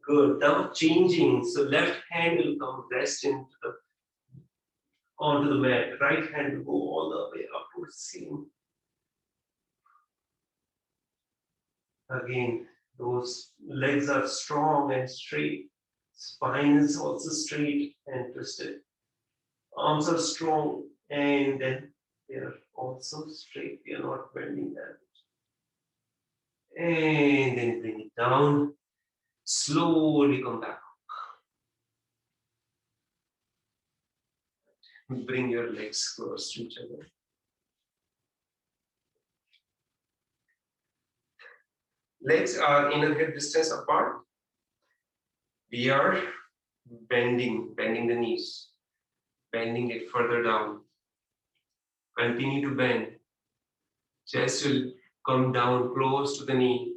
Good. Now changing. So left hand will come rest onto the mat. Right hand will go all the way up towards the ceiling. Again, those legs are strong and straight. Spine is also straight and twisted. Arms are strong and then they are also straight. They are not bending that. And then bring it down. Slowly come back up. Bring your legs close to each other. Legs are in a hip distance apart. We are bending the knees, bending it further down. Continue to bend. Chest will come down close to the knee.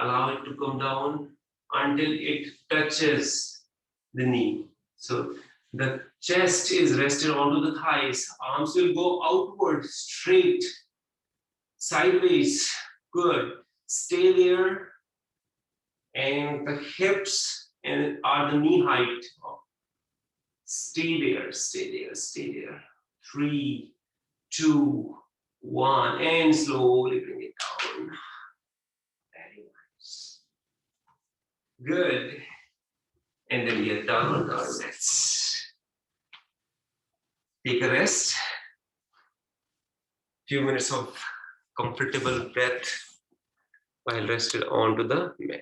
Allow it to come down until it touches the knee. So the chest is rested onto the thighs. Arms will go outward, straight, sideways. Good. Stay there. And the hips are the knee height. Stay there, stay there, stay there. 3, 2, 1, and slowly bring it down. Very nice. Good. And then we are done on our sets. Take a rest. Few minutes of comfortable breath while rested onto the mat.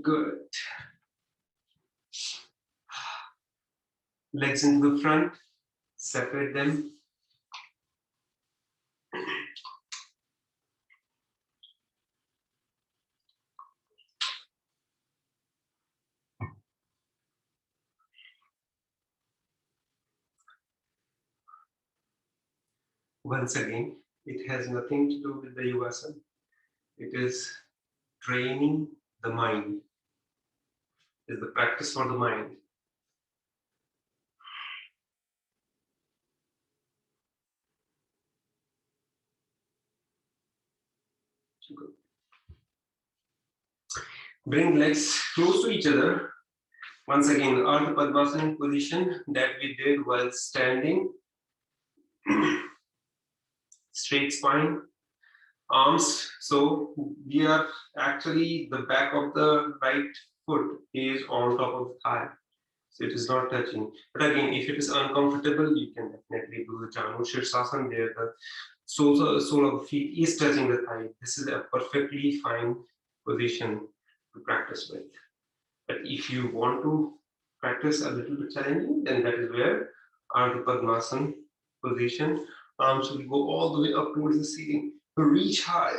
Good. Legs into the front, separate them. Once again, it has nothing to do with the yogasana. It is training the mind. It is the practice for the mind. Good. Bring legs close to each other. Once again, Ardha Padmasana position that we did while standing. Straight spine, arms. So we are actually, the back of the right foot is on top of the thigh. So it is not touching. But again, if it is uncomfortable, you can definitely do the Janu Shirsasana where the sole of the feet is touching the thigh. This is a perfectly fine position to practice with. But if you want to practice a little bit challenging, then that is where Ardha Padmasana position. Arms will go all the way up towards the ceiling. Reach high,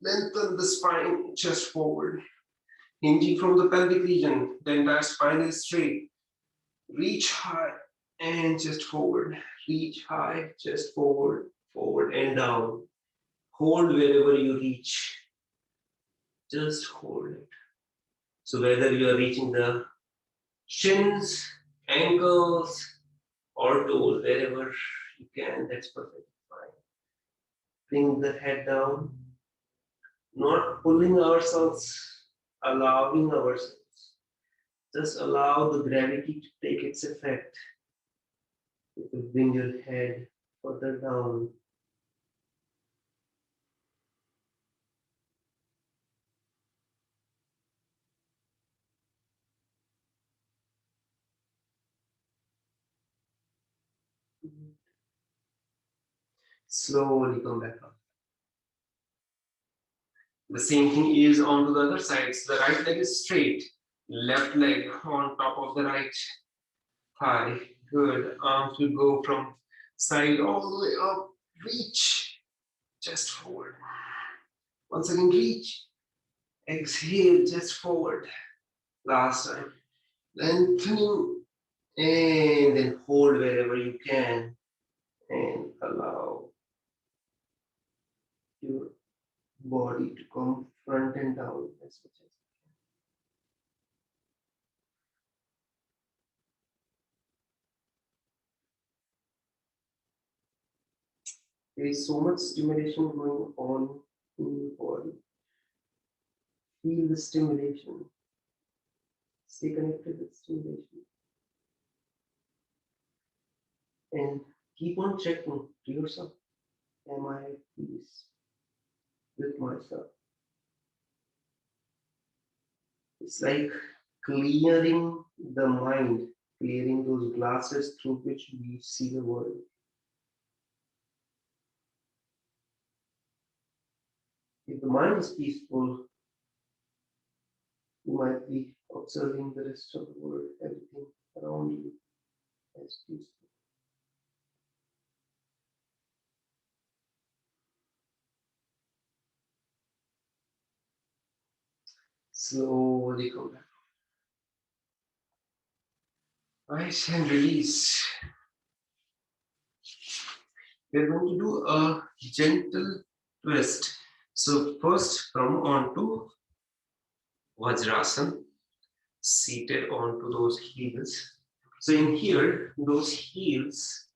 lengthen the spine, chest forward. Hinging from the pelvic region, the entire spine is straight. Reach high and chest forward. Reach high, chest forward, forward and down. Hold wherever you reach. Just hold it. So whether you are reaching the shins, ankles, or toes, wherever you can, that's perfectly fine. Bring the head down, not pulling ourselves, allowing ourselves Just allow the gravity to take its effect. You will bring your head further down. Slowly come back up. The same thing is onto the other side. So the right leg is straight, left leg on top of the right thigh. Good. Arms will go from side all the way up. Reach. Chest forward. Once again, reach. Exhale, chest forward. Last time. Lengthening. And then hold wherever you can. And allow your body to come front and down as much as. There is so much stimulation going on in your body. Feel the stimulation. Stay connected with stimulation. And keep on checking to yourself. Am I at peace with myself? It's like clearing the mind, clearing those glasses through which we see the world. If the mind is peaceful, you might be observing the rest of the world, everything around you as peaceful. Slowly come back. Right, and release. We're going to do a gentle twist. So first come on to Vajrasana, seated onto those heels. So in here, those heels,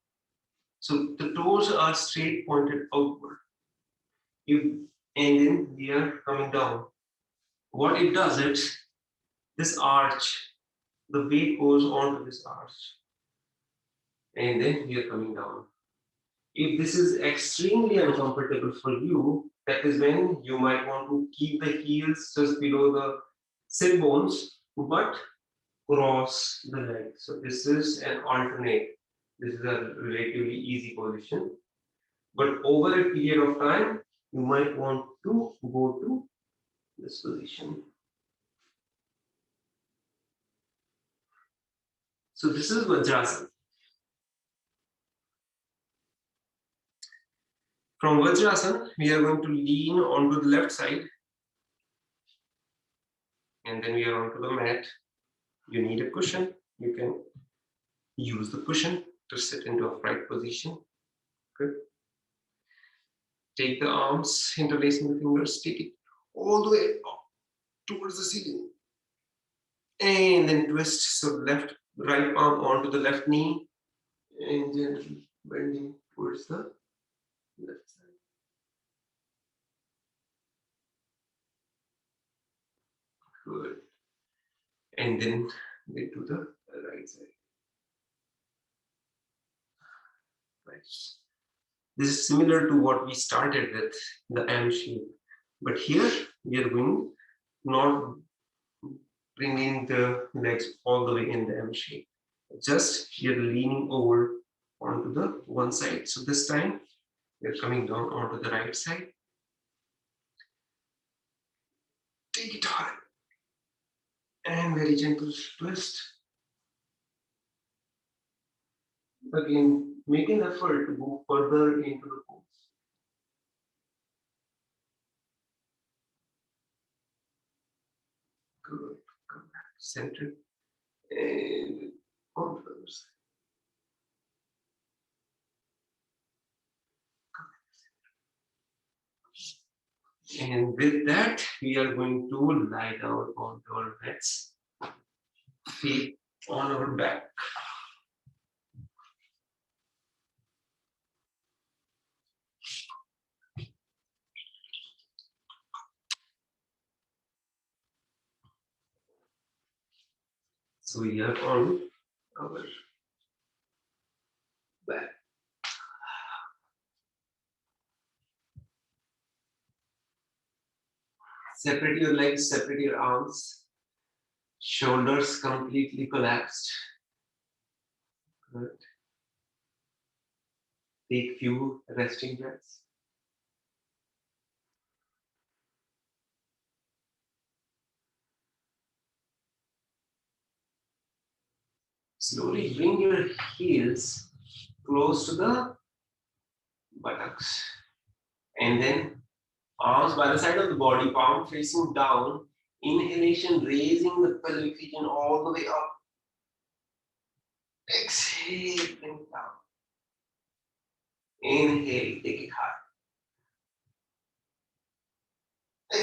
so the toes are straight pointed outward. And then we are coming down. What it does, this arch, the weight goes onto this arch. And then we are coming down. If this is extremely uncomfortable for you, that is when you might want to keep the heels just below the sit bones, but cross the leg. So this is an alternate. This is a relatively easy position. But over a period of time, you might want to go to this position. So this is Vajrasana. From Vajrasana, we are going to lean onto the left side. And then we are onto the mat. You need a cushion. You can use the cushion to sit into a upright position. Good. Take the arms, interlacing the fingers, take it all the way up towards the ceiling. And then twist. So left, right arm onto the left knee. And gently bending towards the left side. Good. And then we do the right side. Right. This is similar to what we started with, the M shape. But here we are going not bringing the legs all the way in the M shape. Just you're leaning over onto the one side. So this time you're coming down onto the right side. Take it hard. And very gentle twist. Again, make an effort to go further into the pose. Good. Come back. Center. And onto the other side. And with that, we are going to lie down on our mats, feet on our back. So we are on our back. Separate your legs, separate your arms. Shoulders completely collapsed. Good. Take few resting breaths. Slowly bring your heels close to the buttocks. And then arms by the side of the body, palm facing down. Inhalation, raising the pelvic region all the way up. Exhale, bring it down. Inhale, take it high.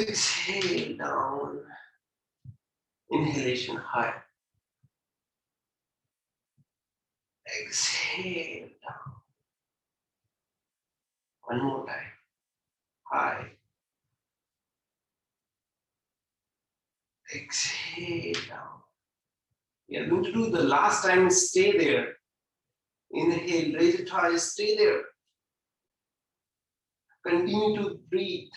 Exhale, down. Inhalation, high. Exhale, down. One more time. High. Exhale, down. We are going to do the last time, stay there. Inhale, raise it high, stay there. Continue to breathe.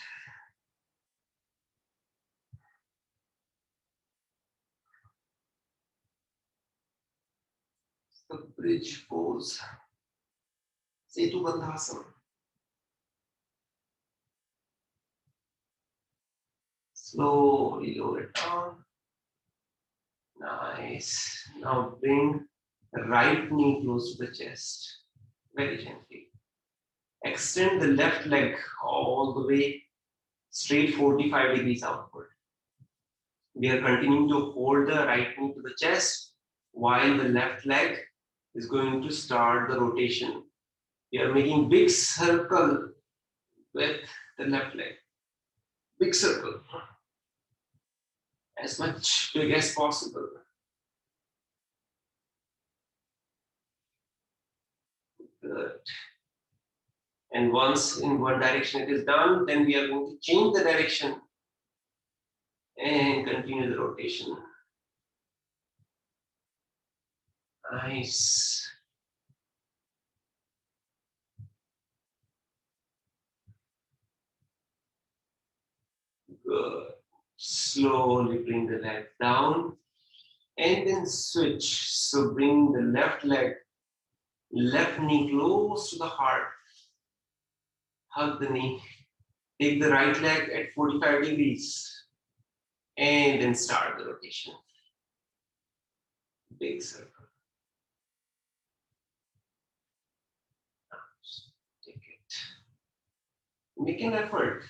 The bridge pose. Setu Bandhasana. Slowly lower it down. Nice. Now bring the right knee close to the chest. Very gently. Extend the left leg all the way straight 45 degrees outward. We are continuing to hold the right knee to the chest while the left leg is going to start the rotation. We are making big circle with the left leg. Big circle. As much big as possible. Good. And once in one direction it is done, then we are going to change the direction and continue the rotation. Nice. Good. Slowly bring the leg down and then switch. So bring the left leg, left knee close to the heart. Hug the knee. Take the right leg at 45 degrees and then start the rotation. Big circle. Take it. Make an effort.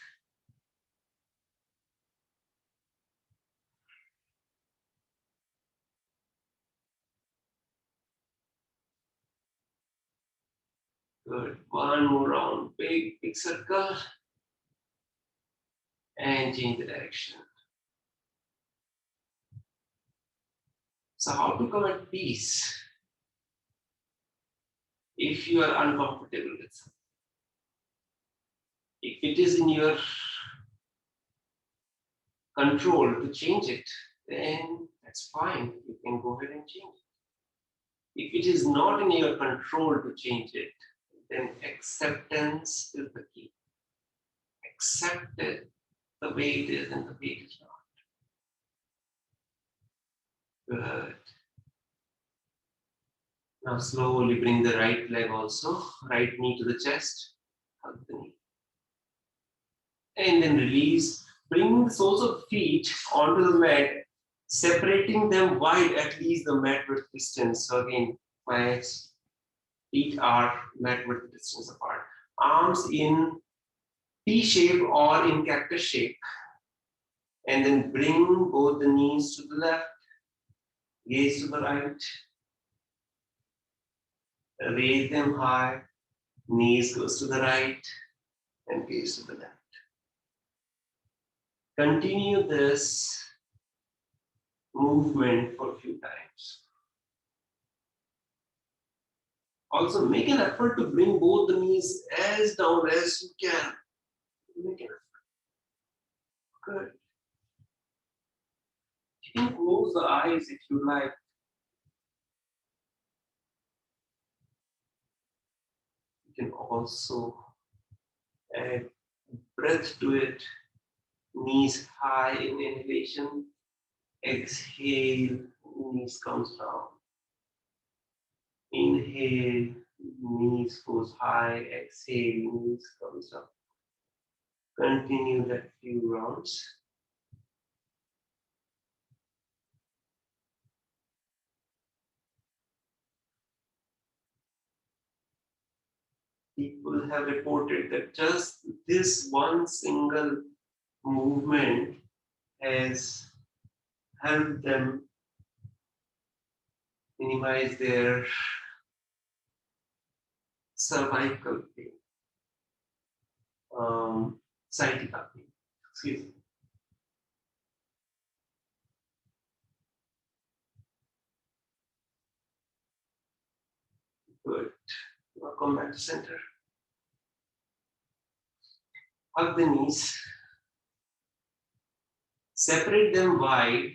Good. One more round. Big circle. And change the direction. So how to come at peace if you are uncomfortable with something? If it is in your control to change it, then that's fine. You can go ahead and change it. If it is not in your control to change it, then acceptance is the key. Accept it the way it is and the way it is not. Good. Now slowly bring the right leg also, right knee to the chest, hug the knee. And then release. Bring the soles of feet onto the mat, separating them wide, at least the mat width distance. So again, my feet are mat width distance apart. Arms in T shape or in cactus shape. And then bring both the knees to the left, gaze to the right. Raise them high, knees goes to the right, and gaze to the left. Continue this movement for a few times. Also, make an effort to bring both the knees as down as you can. Make an effort. Good. You can close the eyes if you like. You can also add breath to it. Knees high in inhalation. Exhale, knees comes down. Inhale, knees goes high. Exhale, knees comes down. Continue that few rounds. People have reported that just this one single movement has helped them minimize their cervical pain, sciatica pain. Excuse me. Good. Welcome back to center. Hug the knees. Separate them wide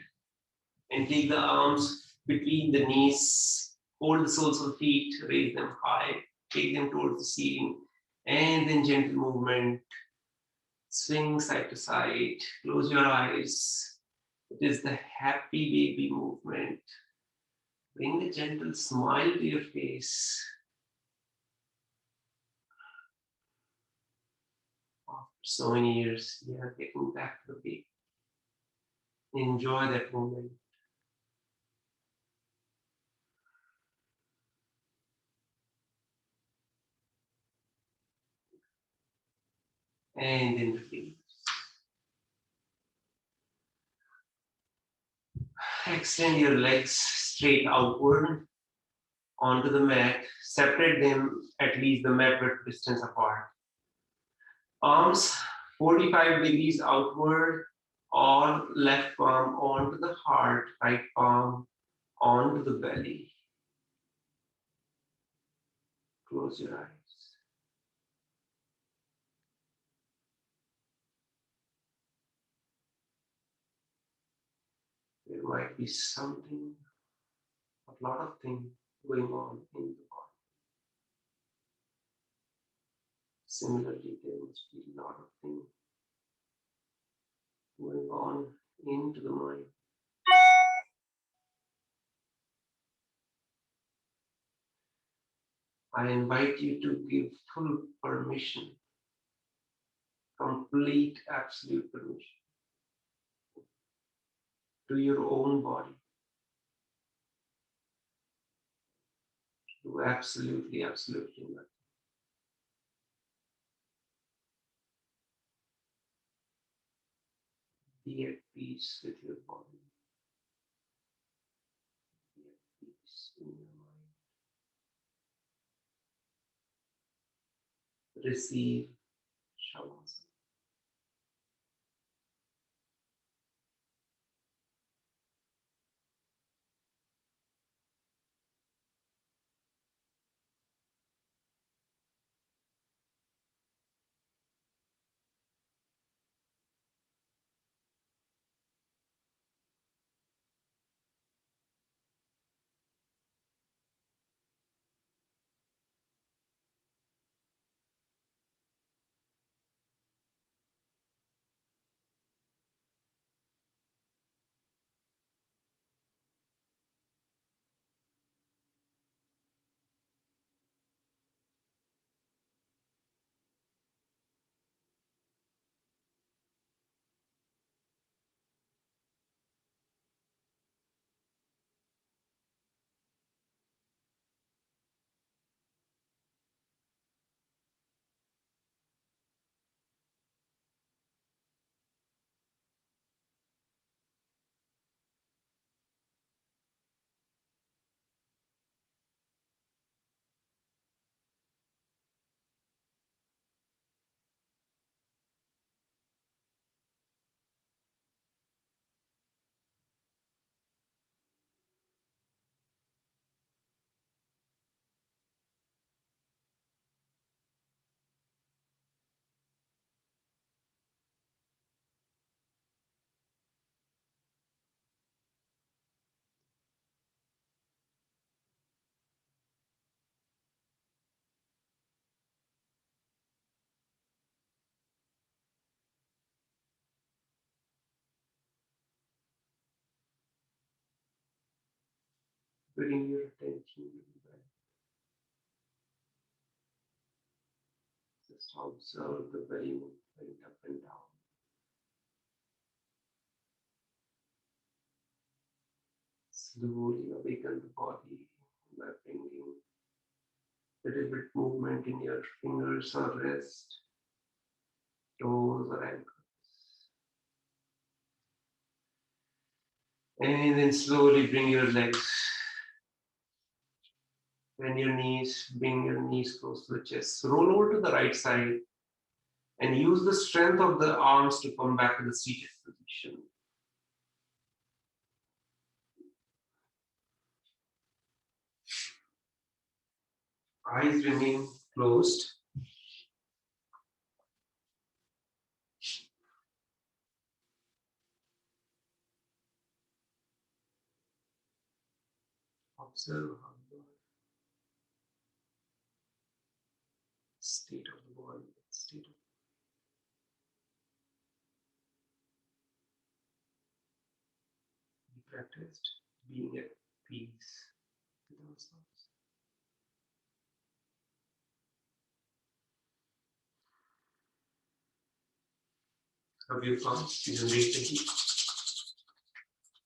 and take the arms between the knees. Hold the soles of the feet, raise them high, take them towards the ceiling, and then gentle movement. Swing side to side, close your eyes. It is the happy baby movement. Bring a gentle smile to your face. After so many years, you are getting back to the baby. Enjoy that moment. And then release. Extend your legs straight outward onto the mat. Separate them at least the mat width distance apart. Arms 45 degrees outward, or left palm onto the heart, right palm onto the belly. Close your eyes. There might be something, a lot of things going on in the body. Similarly, there must be a lot of things going on into the mind. I invite you to give full permission, complete, absolute permission to your own body to do absolutely, absolutely nothing. Be at peace with your body. Be at peace in your mind. Receive Shavasana. bring your attention to the breath. Just observe the belly movement up and down. Slowly awaken the body by bringing a little bit movement in your fingers or wrist, toes or ankles. And then slowly bring your legs and your knees, bring your knees close to the chest. Roll over to the right side and use the strength of the arms to come back to the seated position. Eyes remain closed. Observe how the state of the body, state of the practiced being at peace with ourselves. Rub your palms, generate the heat.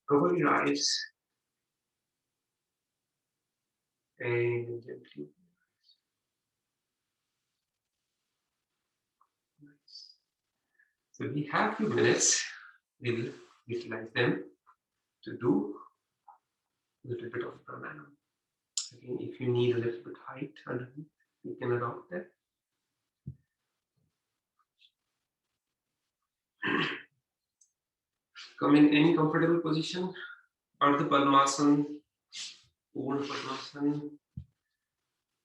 Cover your eyes and gently. Nice. So we have 2 minutes. We will utilize them to do a little bit of pranayama. Again, if you need a little bit height underneath, you can adopt that. Come in any comfortable position, Ardha Padmasana, Purna Padmasana,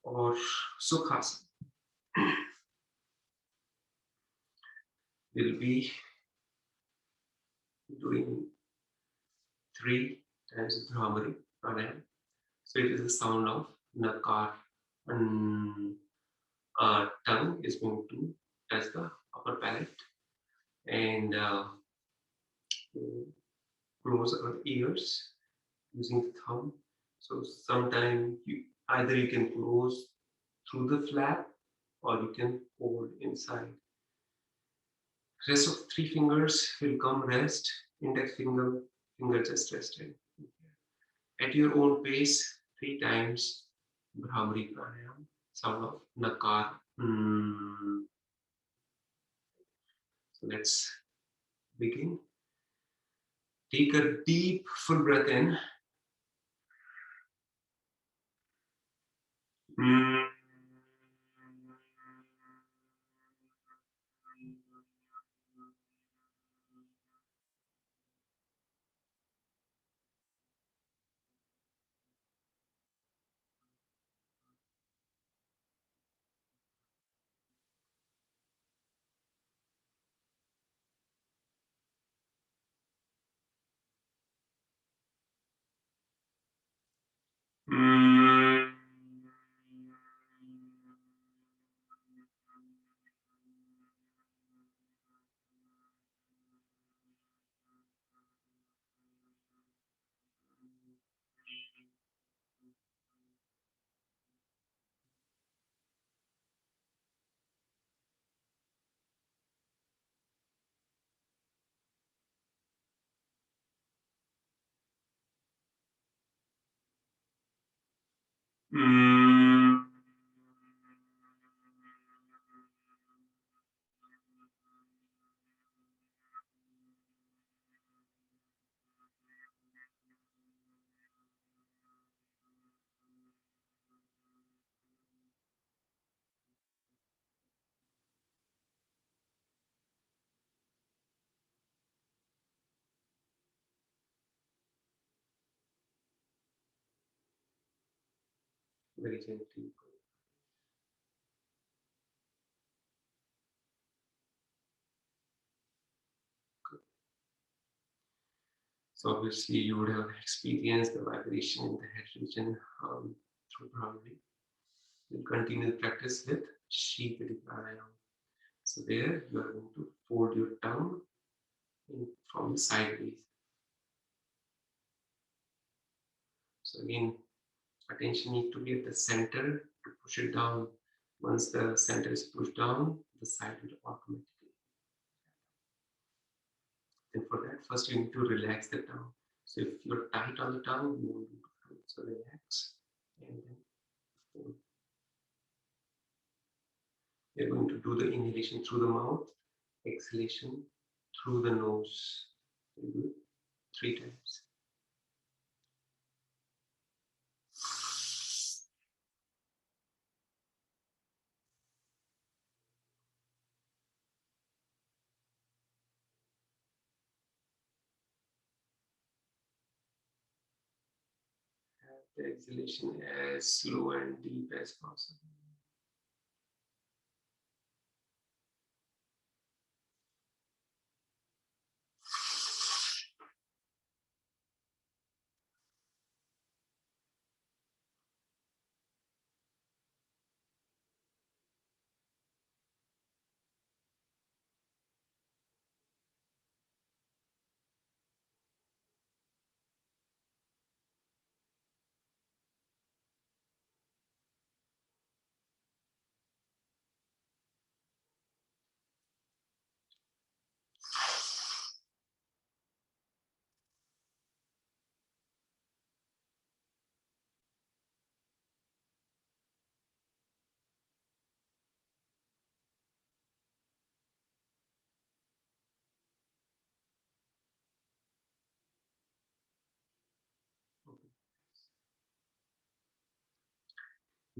or Sukhasana. We'll be doing 3 times of Bhramari Pranayama. So it is the sound of Nakar. Our tongue is going to touch the upper palate and close our ears using the thumb. So sometimes either you can close through the flap or you can hold inside. Rest of 3 fingers will come rest. Index finger just rested. At your own pace, 3 times Bhramari Pranayama, sound of Nakar. So let's begin. Take a deep, full breath in. Very gently. So obviously you would have experienced the vibration in the head region through Bhramari. We'll continue the practice with Shikari Pranayama. So there you are going to fold your tongue from the sideways. So again, Attention need to be at the center to push it down. Once the center is pushed down, the side will automatically. And for that, first you need to relax the tongue. So if you're tight on the tongue, you won't be able to do it. So relax and then hold. You're going to do the inhalation through the mouth, exhalation through the nose. You do it 3 times. The exhalation as slow and deep as possible.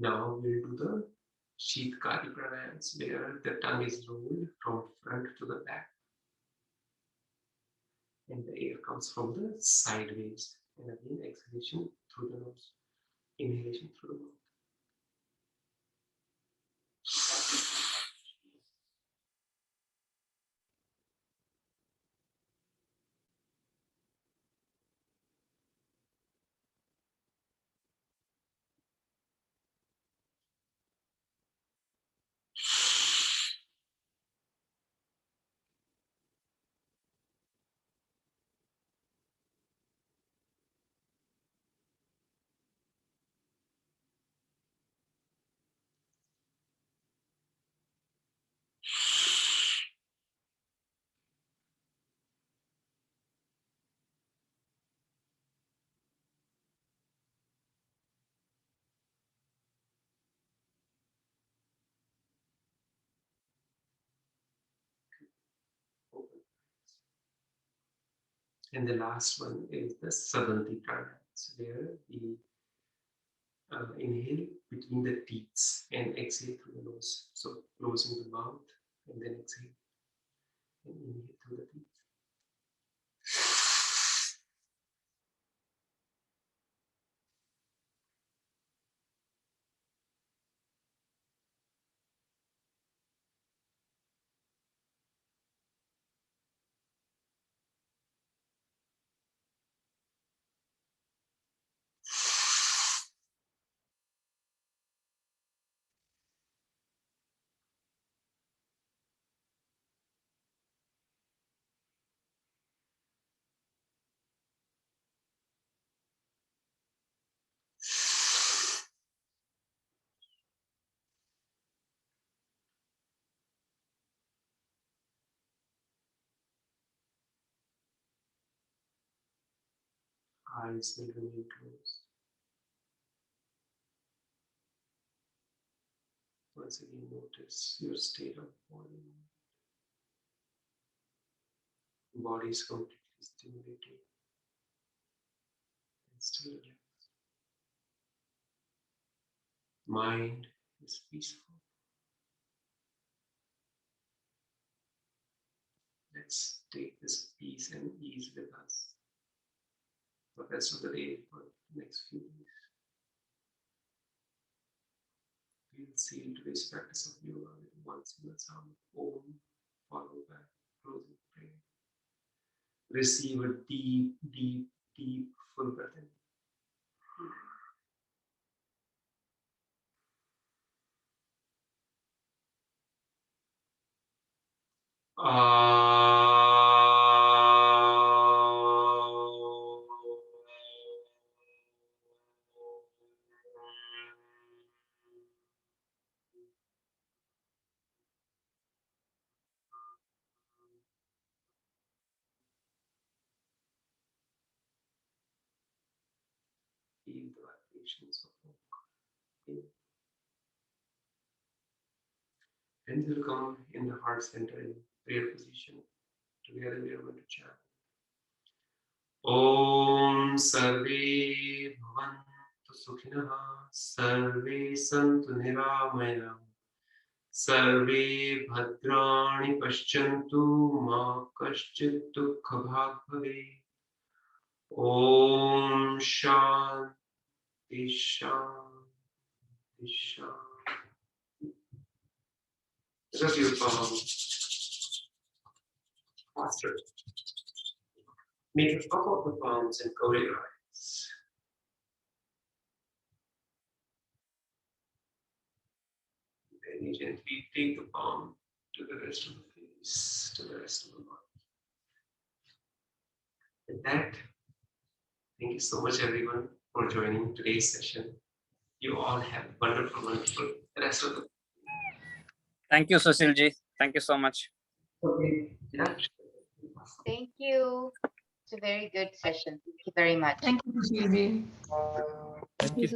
Now we'll do the Sheathkari pranayams where the tongue is rolled from front to the back and the air comes from the sideways. And again, exhalation through the nose, inhalation through the mouth. Open. And the last one is the Sadanti pranayams where we inhale between the teeth and exhale through the nose. So closing the mouth and then exhale and inhale through the teeth. Eyes will remain closed. Once again, notice your state of body. Body is completely stimulated and still relaxed. Mind is peaceful. Let's take this peace and ease with us for the rest of the day, for the next few days. We'll seal today's practice of yoga with one single sound of Om, followed by closing prayer. Receive a deep, deep, deep full breath in. feel the vibrations of Om. And we'll come in the heart center in prayer position. Together we are going to chant. Om Sarve Bhavantu Sukhinah Sarve Santu Niramayam Sarve Bhadrani Paschyantu Ma Kaschit Dukkha Bhag Bhave. Om Shanti Shanti Shanti. Rub your palm faster. Make a couple of the palms and cover your eyes. Then you gently take the palm to the rest of the face, to the rest of the body. With that, thank you so much everyone for joining today's session. You all have a wonderful, wonderful rest of the day. Thank you, Sushilji. Thank you so much. Okay. Yeah. Thank you. It's a very good session. Thank you very much. Thank you, Sushilji. Thank you.